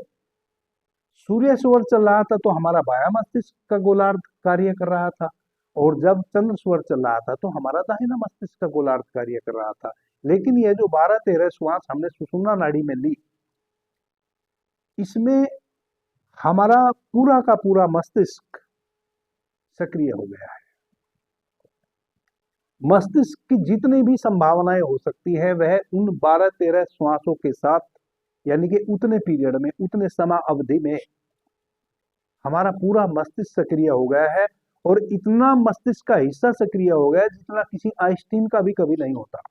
सूर्य स्वर चल रहा था तो हमारा बायां मस्तिष्क का गोलार्ध कार्य कर रहा था, और जब चंद्र स्वर चल रहा था तो हमारा दाहिना मस्तिष्क का गोलार्ध कार्य कर रहा था। लेकिन यह जो 12-13 श्वास हमने सुषुम्ना नाड़ी में ली, इसमें हमारा पूरा का पूरा मस्तिष्क सक्रिय हो गया है। मस्तिष्क की जितनी भी संभावनाएं हो सकती है वह उन 12-13 श्वासों के साथ, यानी कि उतने पीरियड में, उतने समय अवधि में हमारा पूरा मस्तिष्क सक्रिय हो गया है। और इतना मस्तिष्क का हिस्सा सक्रिय हो गया जितना किसी आइंस्टीन का भी कभी नहीं होता।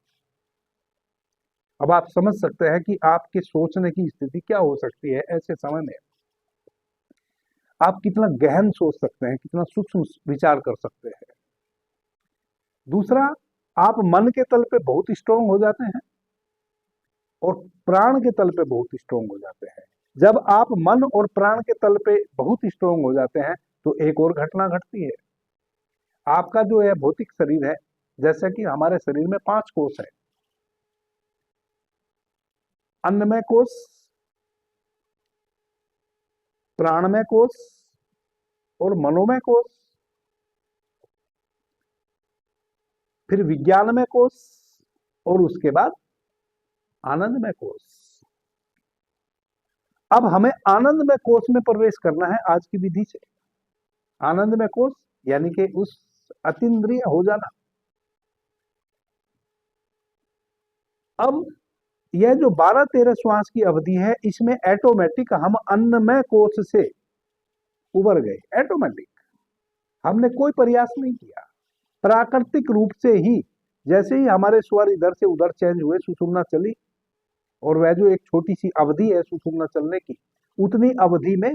अब आप समझ सकते हैं कि आपके सोचने की स्थिति क्या हो सकती है ऐसे समय में। आप कितना गहन सोच सकते हैं, कितना सूक्ष्म विचार कर सकते हैं। दूसरा, आप मन के तल पे बहुत स्ट्रोंग हो जाते हैं और प्राण के तल पे बहुत स्ट्रोंग हो जाते हैं। जब आप मन और प्राण के तल पे बहुत स्ट्रोंग हो जाते हैं तो एक और घटना घटती है। आपका जो है भौतिक शरीर है, जैसे कि हमारे शरीर में 5 कोष है, अन्नमय कोष, प्राणमय कोष और मनोमय कोष, फिर विज्ञानमय कोष और उसके बाद आनंदमय कोष। अब हमें आनंदमय कोष में प्रवेश करना है आज की विधि से। आनंदमय कोष यानी कि उस अतीन्द्रिय हो जाना। अब यह जो 12-13 श्वास की अवधि है, इसमें ऑटोमेटिक हम अन्नमय कोष से उबर गए। ऑटोमेटिक, हमने कोई प्रयास नहीं किया, प्राकृतिक रूप से ही। जैसे ही हमारे स्वर इधर से उधर चेंज हुए, सुषुम्ना चली, और वह जो एक छोटी सी अवधि है सुषुम्ना चलने की, उतनी अवधि में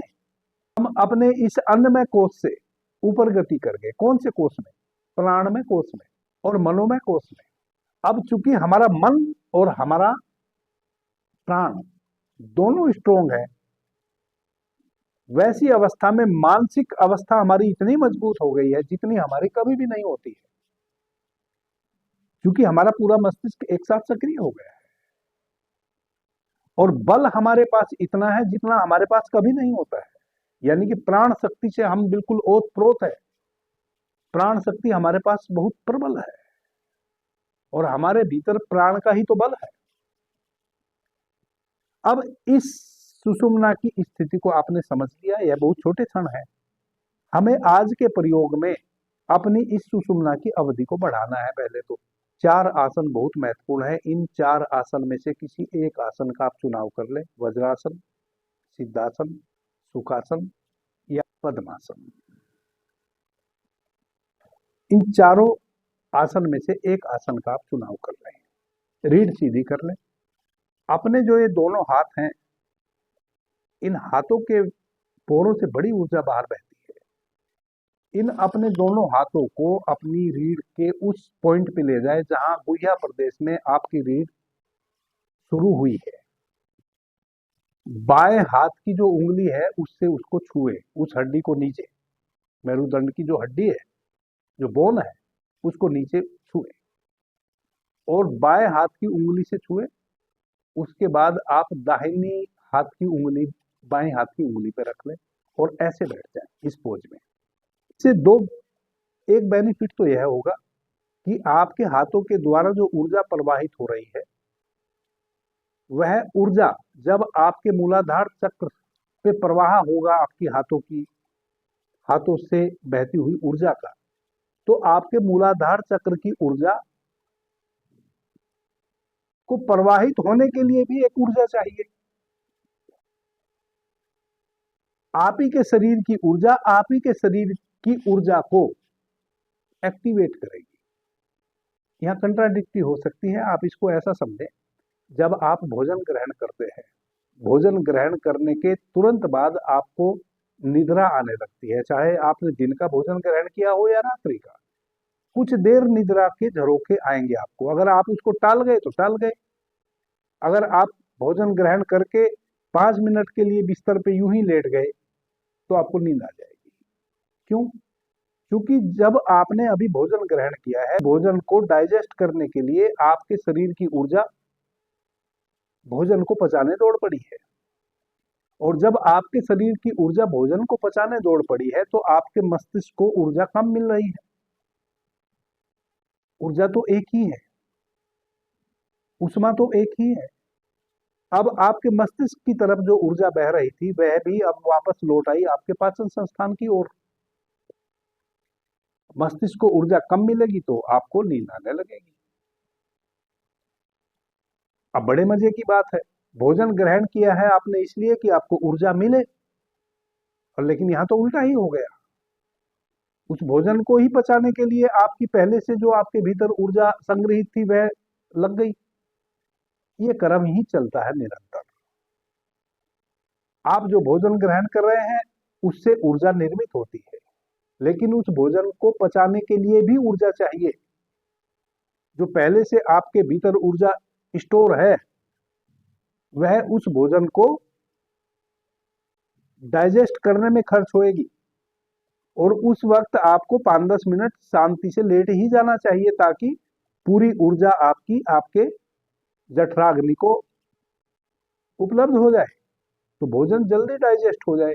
हम अपने इस अन्नमय कोष से ऊपर गति कर गए। कौन से कोष में? प्राणमय कोश में और मनोमय कोश में। अब चूंकि हमारा मन और हमारा प्राण दोनों स्ट्रोंग है, वैसी अवस्था में मानसिक अवस्था हमारी इतनी मजबूत हो गई है जितनी हमारी कभी भी नहीं होती है, क्योंकि हमारा पूरा मस्तिष्क एक साथ सक्रिय हो गया है। और बल हमारे पास इतना है जितना हमारे पास कभी नहीं होता है, यानी कि प्राण शक्ति से हम बिल्कुल ओतप्रोत है। प्राण शक्ति हमारे पास बहुत प्रबल है और हमारे भीतर प्राण का ही तो बल है। अब इस सुषुम्ना की स्थिति को आपने समझ लिया, यह बहुत छोटे क्षण है। हमें आज के प्रयोग में अपनी इस सुषुम्ना की अवधि को बढ़ाना है। पहले तो 4 आसन बहुत महत्वपूर्ण है। इन 4 आसन में से किसी एक आसन का आप चुनाव कर लें, वज्रासन, सिद्धासन, सुखासन या पद्मासन। इन चारों आसन में से एक आसन का आप चुनाव कर लें। रीढ़ सीधी कर लें। अपने जो ये दोनों हाथ हैं, इन हाथों के पोरों से बड़ी ऊर्जा बाहर बहती है। इन अपने दोनों हाथों को अपनी रीढ़ के उस पॉइंट पे ले जाए जहां गुह्या प्रदेश में आपकी रीढ़ शुरू हुई है। बाएं हाथ की जो उंगली है उससे उसको छुए, उस हड्डी को नीचे, मेरुदंड की जो हड्डी है, जो बोन है, उसको नीचे छुए और बाएं हाथ की उंगली से छुए। उसके बाद आप दाहिनी हाथ की उंगली बाएं हाथ की उंगली पे रख लें और ऐसे बैठ जाएं इस पोज में। इससे एक बेनिफिट तो यह होगा कि आपके हाथों के द्वारा जो ऊर्जा प्रवाहित हो रही है, वह ऊर्जा जब आपके मूलाधार चक्र पे प्रवाह होगा, आपकी हाथों से बहती हुई ऊर्जा का, तो आपके मूलाधार चक्र की ऊर्जा को प्रवाहित होने के लिए भी एक ऊर्जा चाहिए। आप ही के शरीर की ऊर्जा आप ही के शरीर की ऊर्जा को एक्टिवेट करेगी। यहां कंट्राडिक्टी हो सकती है, आप इसको ऐसा समझें, जब आप भोजन ग्रहण करते हैं, भोजन ग्रहण करने के तुरंत बाद आपको निद्रा आने लगती है, चाहे आपने दिन का भोजन ग्रहण किया हो या रात्रि का। कुछ देर निद्रा के झरोखे आएंगे आपको। अगर आप उसको टाल गए तो टाल गए। अगर आप भोजन ग्रहण करके 5 मिनट के लिए बिस्तर पे यूं ही लेट गए तो आपको नींद आ जाएगी। क्यों? क्योंकि जब आपने अभी भोजन ग्रहण किया है, भोजन को डाइजेस्ट करने के लिए आपके शरीर की ऊर्जा भोजन को पचाने दौड़ पड़ी है। और जब आपके शरीर की ऊर्जा भोजन को पचाने दौड़ पड़ी है तो आपके मस्तिष्क को ऊर्जा कम मिल रही है। ऊर्जा तो एक ही है, ऊष्मा तो एक ही है। अब आपके मस्तिष्क की तरफ जो ऊर्जा बह रही थी वह भी अब वापस लौट आई आपके पाचन संस्थान की ओर। मस्तिष्क को ऊर्जा कम मिलेगी तो आपको नींद आने लगेगी। अब बड़े मजे की बात है, भोजन ग्रहण किया है आपने इसलिए कि आपको ऊर्जा मिले, और लेकिन यहां तो उल्टा ही हो गया। उस भोजन को ही पचाने के लिए आपकी पहले से जो आपके भीतर ऊर्जा संग्रहित थी वह लग गई। ये क्रम ही चलता है निरंतर। आप जो भोजन ग्रहण कर रहे हैं उससे ऊर्जा निर्मित होती है, लेकिन उस भोजन को पचाने के लिए भी ऊर्जा चाहिए। जो पहले से आपके भीतर ऊर्जा स्टोर है, वह उस भोजन को डाइजेस्ट करने में खर्च होएगी। और उस वक्त आपको 5-10 मिनट शांति से लेट ही जाना चाहिए ताकि पूरी ऊर्जा आपकी आपके जठराग्नि को उपलब्ध हो जाए, तो भोजन जल्दी डाइजेस्ट हो जाए।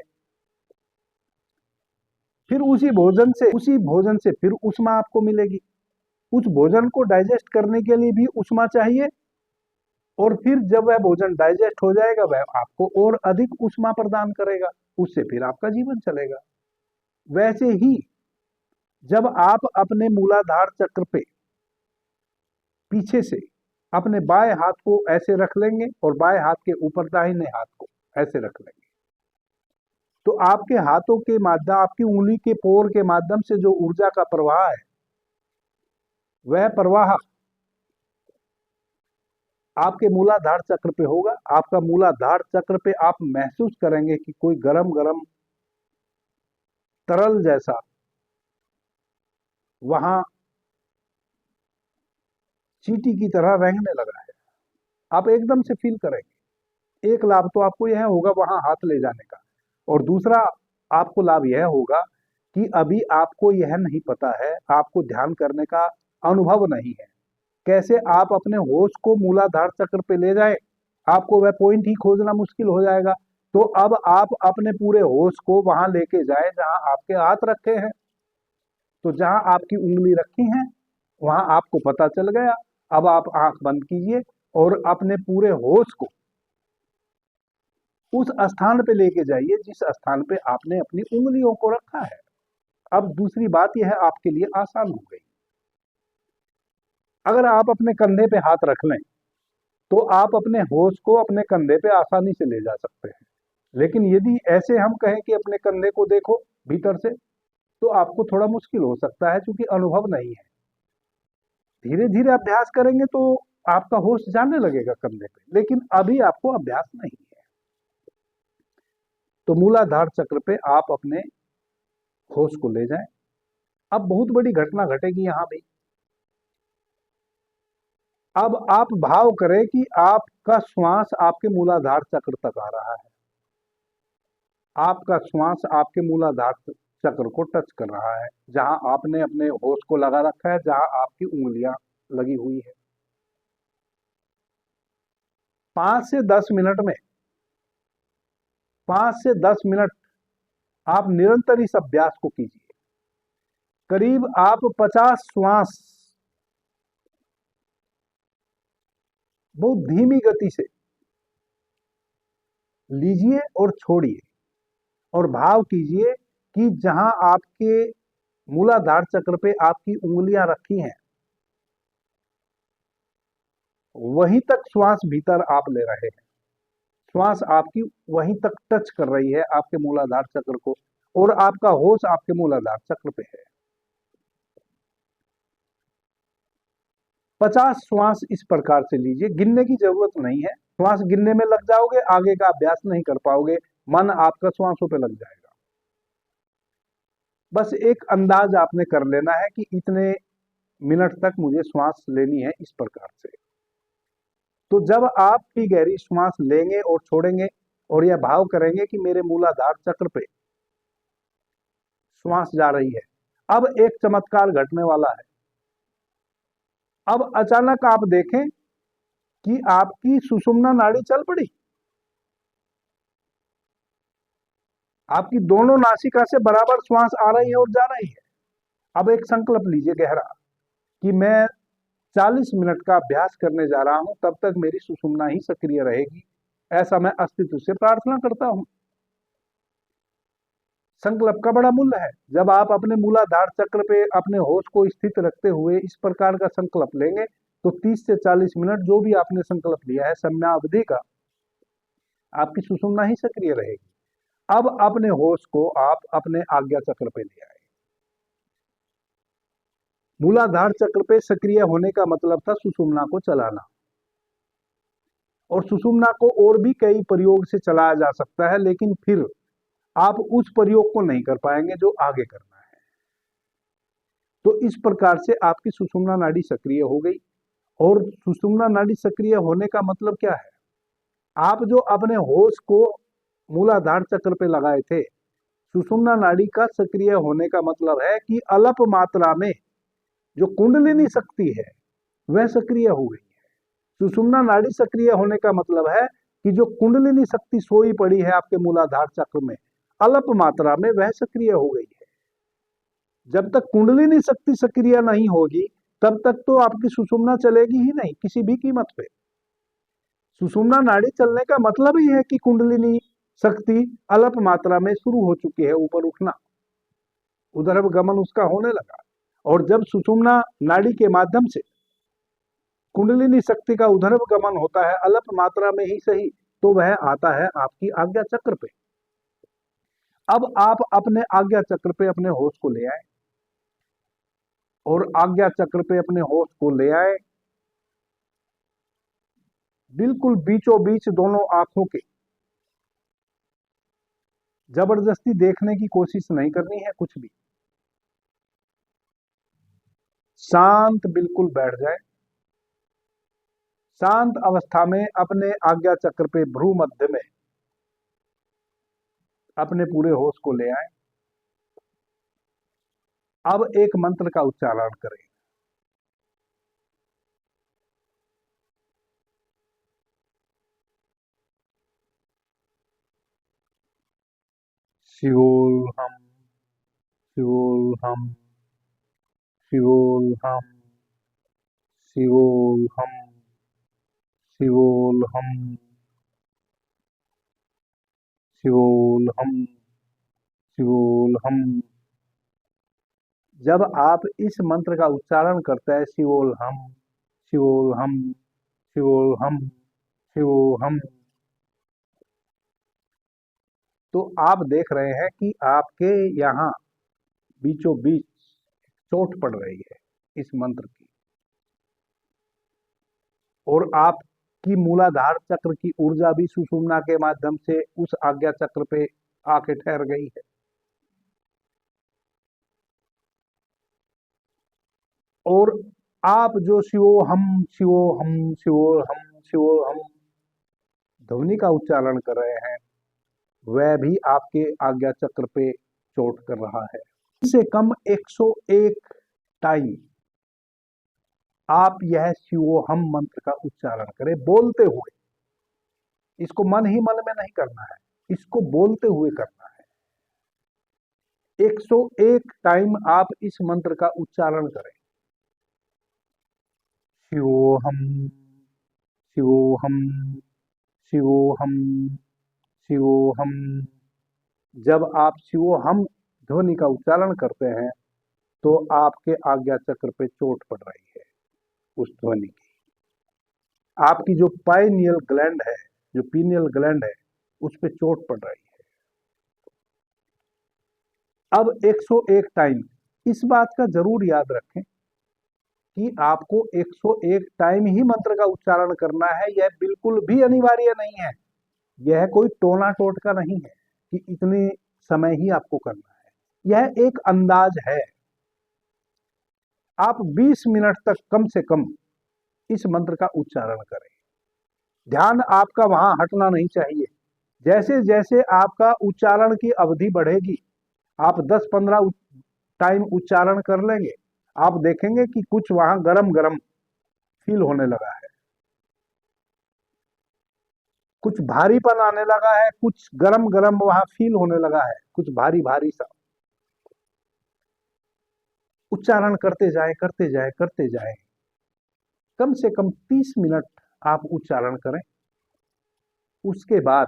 फिर उसी भोजन से फिर ऊष्मा आपको मिलेगी। उस भोजन को डाइजेस्ट करने के लिए भी ऊष्मा चाहिए, और फिर जब वह भोजन डाइजेस्ट हो जाएगा वह आपको और अधिक ऊष्मा प्रदान करेगा, उससे फिर आपका जीवन चलेगा। वैसे ही जब आप अपने मूलाधार चक्र पे पीछे से अपने बाएं हाथ को ऐसे रख लेंगे और बाएं हाथ के ऊपर दाहिने हाथ को ऐसे रख लेंगे, तो आपके हाथों के माध्यम, आपकी उंगली के पोर के माध्यम से जो ऊर्जा का प्रवाह है, वह प्रवाह आपके मूलाधार चक्र पे होगा। आपका मूलाधार चक्र पे आप महसूस करेंगे कि कोई गरम गरम तरल जैसा वहां चींटी की तरह रेंगने लगा है। आप एकदम से फील करेंगे। एक लाभ तो आपको यह होगा वहां हाथ ले जाने का, और दूसरा आपको लाभ यह होगा कि अभी आपको यह नहीं पता है, आपको ध्यान करने का अनुभव नहीं है, कैसे आप अपने होश को मूलाधार चक्र पे ले जाए। आपको वह पॉइंट ही खोजना मुश्किल हो जाएगा। तो अब आप अपने पूरे होश को वहां लेके जाए जहां आपके हाथ रखे हैं। तो जहां आपकी उंगली रखी है वहां आपको पता चल गया। अब आप आंख बंद कीजिए और अपने पूरे होश को उस स्थान पे लेके जाइए जिस स्थान पे आपने अपनी उंगलियों को रखा है। अब दूसरी बात यह आपके लिए आसान हो गई। अगर आप अपने कंधे पे हाथ रख लें तो आप अपने होश को अपने कंधे पे आसानी से ले जा सकते हैं। लेकिन यदि ऐसे हम कहें कि अपने कंधे को देखो भीतर से, तो आपको थोड़ा मुश्किल हो सकता है, क्योंकि अनुभव नहीं है। धीरे धीरे अभ्यास करेंगे तो आपका होश जाने लगेगा कंधे पे, लेकिन अभी आपको अभ्यास नहीं है। तो मूलाधार चक्र पे आप अपने होश को ले जाएं। अब बहुत बड़ी घटना घटेगी यहां भी। अब आप भाव करें कि आपका श्वास आपके मूलाधार चक्र तक आ रहा है। आपका श्वास आपके मूलाधार चक्र को टच कर रहा है, जहां आपने अपने होश को लगा रखा है, जहां आपकी उंगलियां लगी हुई है। 5 से 10 मिनट में 5 से 10 मिनट आप निरंतर इस अभ्यास को कीजिए। करीब आप 50 श्वास बहुत धीमी गति से लीजिए और छोड़िए, और भाव कीजिए कि जहां आपके मूलाधार चक्र पे आपकी उंगलियां रखी हैं वहीं तक श्वास भीतर आप ले रहे हैं। श्वास आपकी वहीं तक टच कर रही है आपके मूलाधार चक्र को, और आपका होश आपके मूलाधार चक्र पे है। 50 श्वास इस प्रकार से लीजिए। गिनने की जरूरत नहीं है। श्वास गिनने में लग जाओगे, आगे का अभ्यास नहीं कर पाओगे, मन आपका श्वासों पे लग जाएगा। बस एक अंदाज आपने कर लेना है कि इतने मिनट तक मुझे श्वास लेनी है, इस प्रकार से। तो जब आप भी गहरी श्वास लेंगे और छोड़ेंगे और यह भाव करेंगे कि मेरे मूलाधार चक्र पे श्वास जा रही है, अब एक चमत्कार घटने वाला है। अब अचानक आप देखें कि आपकी सुषुम्ना नाड़ी चल पड़ी। आपकी दोनों नासिका से बराबर श्वास आ रही है और जा रही है। अब एक संकल्प लीजिए गहरा कि मैं 40 मिनट का अभ्यास करने जा रहा हूं, तब तक मेरी सुषुम्ना ही सक्रिय रहेगी, ऐसा मैं अस्तित्व से प्रार्थना करता हूं। संकल्प का बड़ा मूल्य है। जब आप अपने मूलाधार चक्र पे अपने होश को स्थित रखते हुए इस प्रकार का संकल्प लेंगे तो 30 से 40 मिनट जो भी आपने संकल्प लिया है समयावधि का, आपकी सुषुम्ना ही सक्रिय रहेगी। अब अपने होश को आप अपने आज्ञा चक्र पे ले आए। मूलाधार चक्र पे सक्रिय होने का मतलब था सुषुम्ना को चलाना, और सुषुम्ना को और भी कई प्रयोग से चलाया जा सकता है, लेकिन फिर आप उस प्रयोग को नहीं कर पाएंगे जो आगे करना है। तो इस प्रकार से आपकी सुषुम्ना नाड़ी सक्रिय हो गई। और सुषुम्ना नाड़ी सक्रिय होने का मतलब क्या है? आप जो अपने होश को मूलाधार चक्र पे लगाए थे, सुषुम्ना नाड़ी का सक्रिय होने का मतलब है कि अल्प मात्रा में जो कुंडलिनी शक्ति है वह सक्रिय हो गई है। सुषुम्ना नाड़ी सक्रिय होने का मतलब है कि जो कुंडलिनी शक्ति सोई पड़ी है आपके मूलाधार चक्र में अल्प मात्रा में, वह सक्रिय हो गई है। जब तक कुंडलिनी शक्ति सक्रिय नहीं होगी तब तक तो आपकी सुषुम्ना चलेगी ही नहीं किसी भी कीमत पे। सुषुम्ना नाड़ी चलने का मतलब ही है कि कुंडलिनी शक्ति अल्प मात्रा में शुरू हो चुकी है, ऊपर उठना, उधर गमन उसका होने लगा। और जब सुषुम्ना नाड़ी के माध्यम से कुंडलिनी शक्ति का उधर गमन होता है अल्प मात्रा में ही सही, तो वह आता है आपकी आज्ञा चक्र पे। अब आप अपने आज्ञा चक्र पे अपने होश को ले आए, और आज्ञा चक्र पे अपने होश को ले आए, बिल्कुल बीचों बीच दोनों आंखों के। जबरदस्ती देखने की कोशिश नहीं करनी है कुछ भी। शांत बिल्कुल बैठ जाए। शांत अवस्था में अपने आज्ञा चक्र पे भ्रू मध्य में अपने पूरे होश को ले आए। अब एक मंत्र का उच्चारण करें। शिवोऽहम् शिवोऽहम् शिवोऽहम् शिवोऽहम् शिवोऽहम् शिवोऽहम् शिवोऽहम्। जब आप इस मंत्र का उच्चारण करते हैं शिवोऽहम् शिवोऽहम् शिवोऽहम् शिवोऽहम्, तो आप देख रहे हैं कि आपके यहाँ बीचों बीच चोट पड़ रही है इस मंत्र की, और आपकी मूलाधार चक्र की ऊर्जा भी सुषुम्ना के माध्यम से उस आज्ञा चक्र पे आके ठहर गई है। और आप जो शिवोऽहम् शिवोऽहम् शिवोऽहम् शिवोऽहम् ध्वनि का उच्चारण कर रहे हैं, वह भी आपके आज्ञा चक्र पे चोट कर रहा है। कम से कम 101 टाइम आप यह शिवोऽहम् मंत्र का उच्चारण करें बोलते हुए। इसको मन ही मन में नहीं करना है, इसको बोलते हुए करना है। 101 टाइम आप इस मंत्र का उच्चारण करें। शिवोऽहम् शिवोऽहम् शिवोऽहम् शिवोऽहम्। जब आप शिवोऽहम् ध्वनि का उच्चारण करते हैं तो आपके आज्ञा चक्र पे चोट पड़ रही है उस ध्वनि की। आपकी जो पाइनियल ग्लैंड है, जो पीनियल ग्लैंड है, उस पे चोट पड़ रही है। अब 101 टाइम इस बात का जरूर याद रखें कि आपको 101 टाइम ही मंत्र का उच्चारण करना है। यह बिल्कुल भी अनिवार्य नहीं है, यह कोई टोना टोटका नहीं है कि इतने समय ही आपको करना है। यह एक अंदाज है। आप 20 मिनट तक कम से कम इस मंत्र का उच्चारण करें। ध्यान आपका वहां हटना नहीं चाहिए। जैसे जैसे आपका उच्चारण की अवधि बढ़ेगी, आप 10-15 टाइम उच्चारण कर लेंगे, आप देखेंगे कि कुछ वहां गरम गरम फील होने लगा है, कुछ भारीपन आने लगा है, कुछ गरम गरम वहां फील होने लगा है, कुछ भारी भारी सा। उच्चारण करते जाए करते जाए करते जाए। कम से कम 30 मिनट आप उच्चारण करें, उसके बाद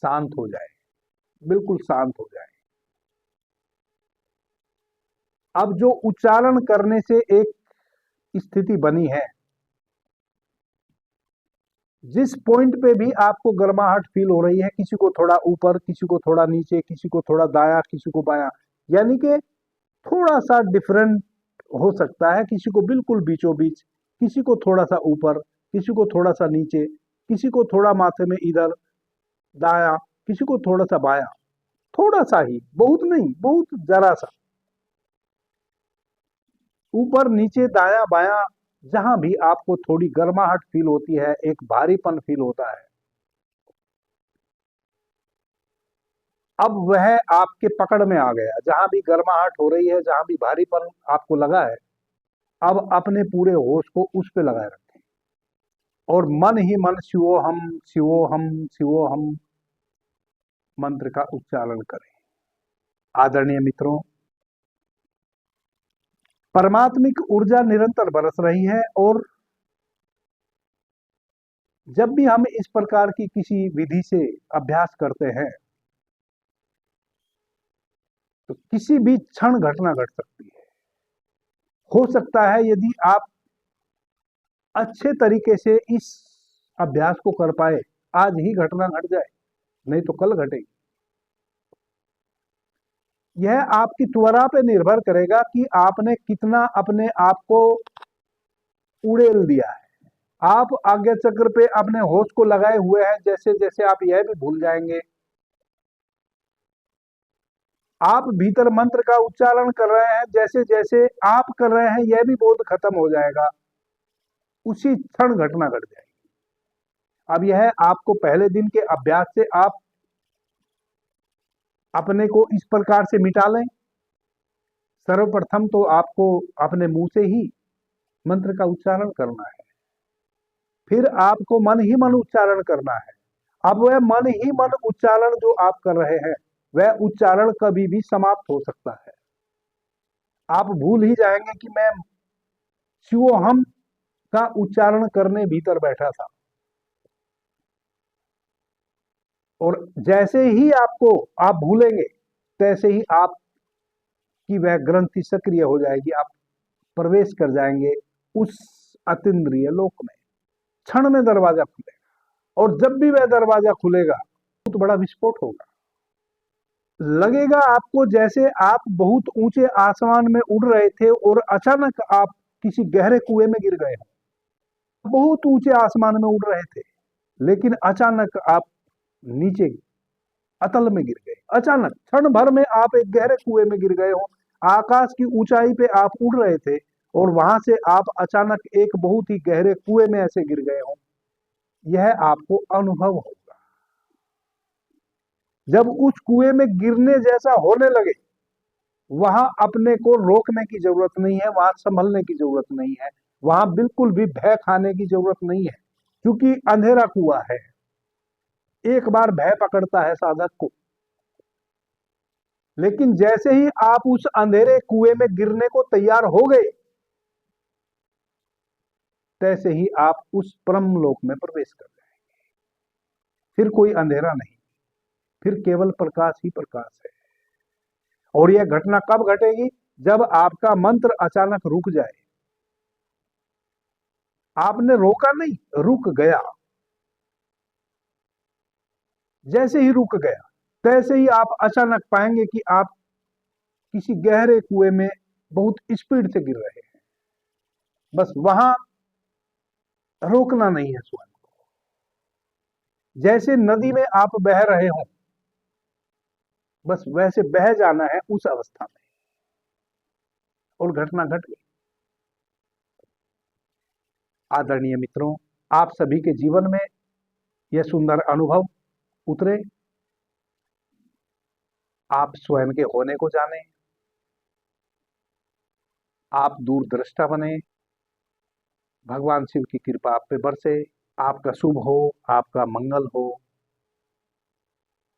शांत हो जाए, बिल्कुल शांत हो जाए। अब जो उच्चारण करने से एक स्थिति बनी है, जिस पॉइंट पे भी आपको गर्माहट फील हो रही है, किसी को थोड़ा ऊपर, किसी को थोड़ा नीचे, किसी को थोड़ा दाया, किसी को बायां, यानी कि थोड़ा सा डिफरेंट हो सकता है। किसी को बिल्कुल बीचों बीच, किसी को थोड़ा सा ऊपर, किसी को थोड़ा सा नीचे, किसी को थोड़ा माथे में इधर दाया, किसी को थोड़ा सा बाया, थोड़ा सा ही, बहुत नहीं, बहुत जरा सा ऊपर नीचे दाया बाया, जहां भी आपको थोड़ी गर्माहट फील होती है, एक भारीपन फील होता है, अब वह आपके पकड़ में आ गया। जहां भी गर्माहट हो रही है, जहां भी भारीपन आपको लगा है, अब अपने पूरे होश को उस पे लगाए रखें और मन ही मन शिवोऽहम् शिवोऽहम् शिवोऽहम् मंत्र का उच्चारण करें। आदरणीय मित्रों, परमात्मिक ऊर्जा निरंतर बरस रही है, और जब भी हम इस प्रकार की किसी विधि से अभ्यास करते हैं तो किसी भी क्षण घटना घट सकती है। हो सकता है यदि आप अच्छे तरीके से इस अभ्यास को कर पाए, आज ही घटना घट जाए, नहीं तो कल घटेगी। यह आपकी त्वरा पे निर्भर करेगा कि आपने कितना अपने आप को उड़ेल दिया है। आप आज्ञा चक्र पे अपने होश को लगाए हुए हैं, जैसे जैसे आप यह भी भूल जाएंगे आप भीतर मंत्र का उच्चारण कर रहे हैं, जैसे जैसे आप कर रहे हैं यह भी बोध खत्म हो जाएगा, उसी क्षण घटना घट जाएगी। अब यह आपको पहले दिन के अभ्यास से आप अपने को इस प्रकार से मिटा लें। सर्वप्रथम तो आपको अपने मुंह से ही मंत्र का उच्चारण करना है, फिर आपको मन ही मन उच्चारण करना है। अब वह मन ही मन उच्चारण जो आप कर रहे हैं, वह उच्चारण कभी भी समाप्त हो सकता है। आप भूल ही जाएंगे कि मैं शिवोहम का उच्चारण करने भीतर बैठा था, और जैसे ही आपको आप भूलेंगे, तैसे ही आपकी वह ग्रंथि सक्रिय हो जाएगी, आप प्रवेश कर जाएंगे उस अतीन्द्रिय लोक में। क्षण में दरवाजा खुलेगा, और जब भी वह दरवाजा खुलेगा बहुत बड़ा विस्फोट होगा। लगेगा आपको जैसे आप बहुत ऊंचे आसमान में उड़ रहे थे और अचानक आप किसी गहरे कुएं में गिर गए हो। बहुत ऊंचे आसमान में उड़ रहे थे, लेकिन अचानक आप नीचे अतल में गिर गए। अचानक क्षण भर में आप एक गहरे कुएं में गिर गए हो। आकाश की ऊंचाई पे आप उड़ रहे थे और वहां से आप अचानक एक बहुत ही गहरे कुएं में ऐसे गिर गए हो। यह आपको अनुभव होगा। जब उस कुएं में गिरने जैसा होने लगे, वहां अपने को रोकने की जरूरत नहीं है, वहां संभलने की जरूरत नहीं है, वहां बिल्कुल भी भय खाने की जरूरत नहीं है, क्योंकि अंधेरा कुआं है। एक बार भय पकड़ता है साधक को, लेकिन जैसे ही आप उस अंधेरे कुएं में गिरने को तैयार हो गए, तैसे ही आप उस परम लोक में प्रवेश कर जाएंगे। फिर कोई अंधेरा नहीं, फिर केवल प्रकाश ही प्रकाश है। और यह घटना कब घटेगी? जब आपका मंत्र अचानक रुक जाए। आपने रोका नहीं, रुक गया। जैसे ही रुक गया, तैसे ही आप अचानक पाएंगे कि आप किसी गहरे कुएं में बहुत स्पीड से गिर रहे हैं। बस वहां रोकना नहीं है स्वयं को। जैसे नदी में आप बह रहे हो, बस वैसे बह जाना है उस अवस्था में, और घटना घट गई। आदरणीय मित्रों, आप सभी के जीवन में यह सुंदर अनुभव उतरे। आप स्वयं के होने को जाने, आप दूरदृष्टा बने, भगवान शिव की कृपा आप पे बरसे, आपका शुभ हो, आपका मंगल हो,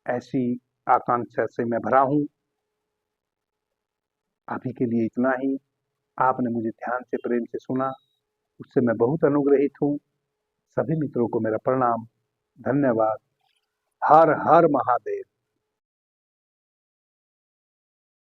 ऐसी आकांक्षा से मैं भरा हूं। अभी के लिए इतना ही। आपने मुझे ध्यान से प्रेम से सुना, उससे मैं बहुत अनुग्रहित हूं। सभी मित्रों को मेरा प्रणाम, धन्यवाद। हर हर महादेव।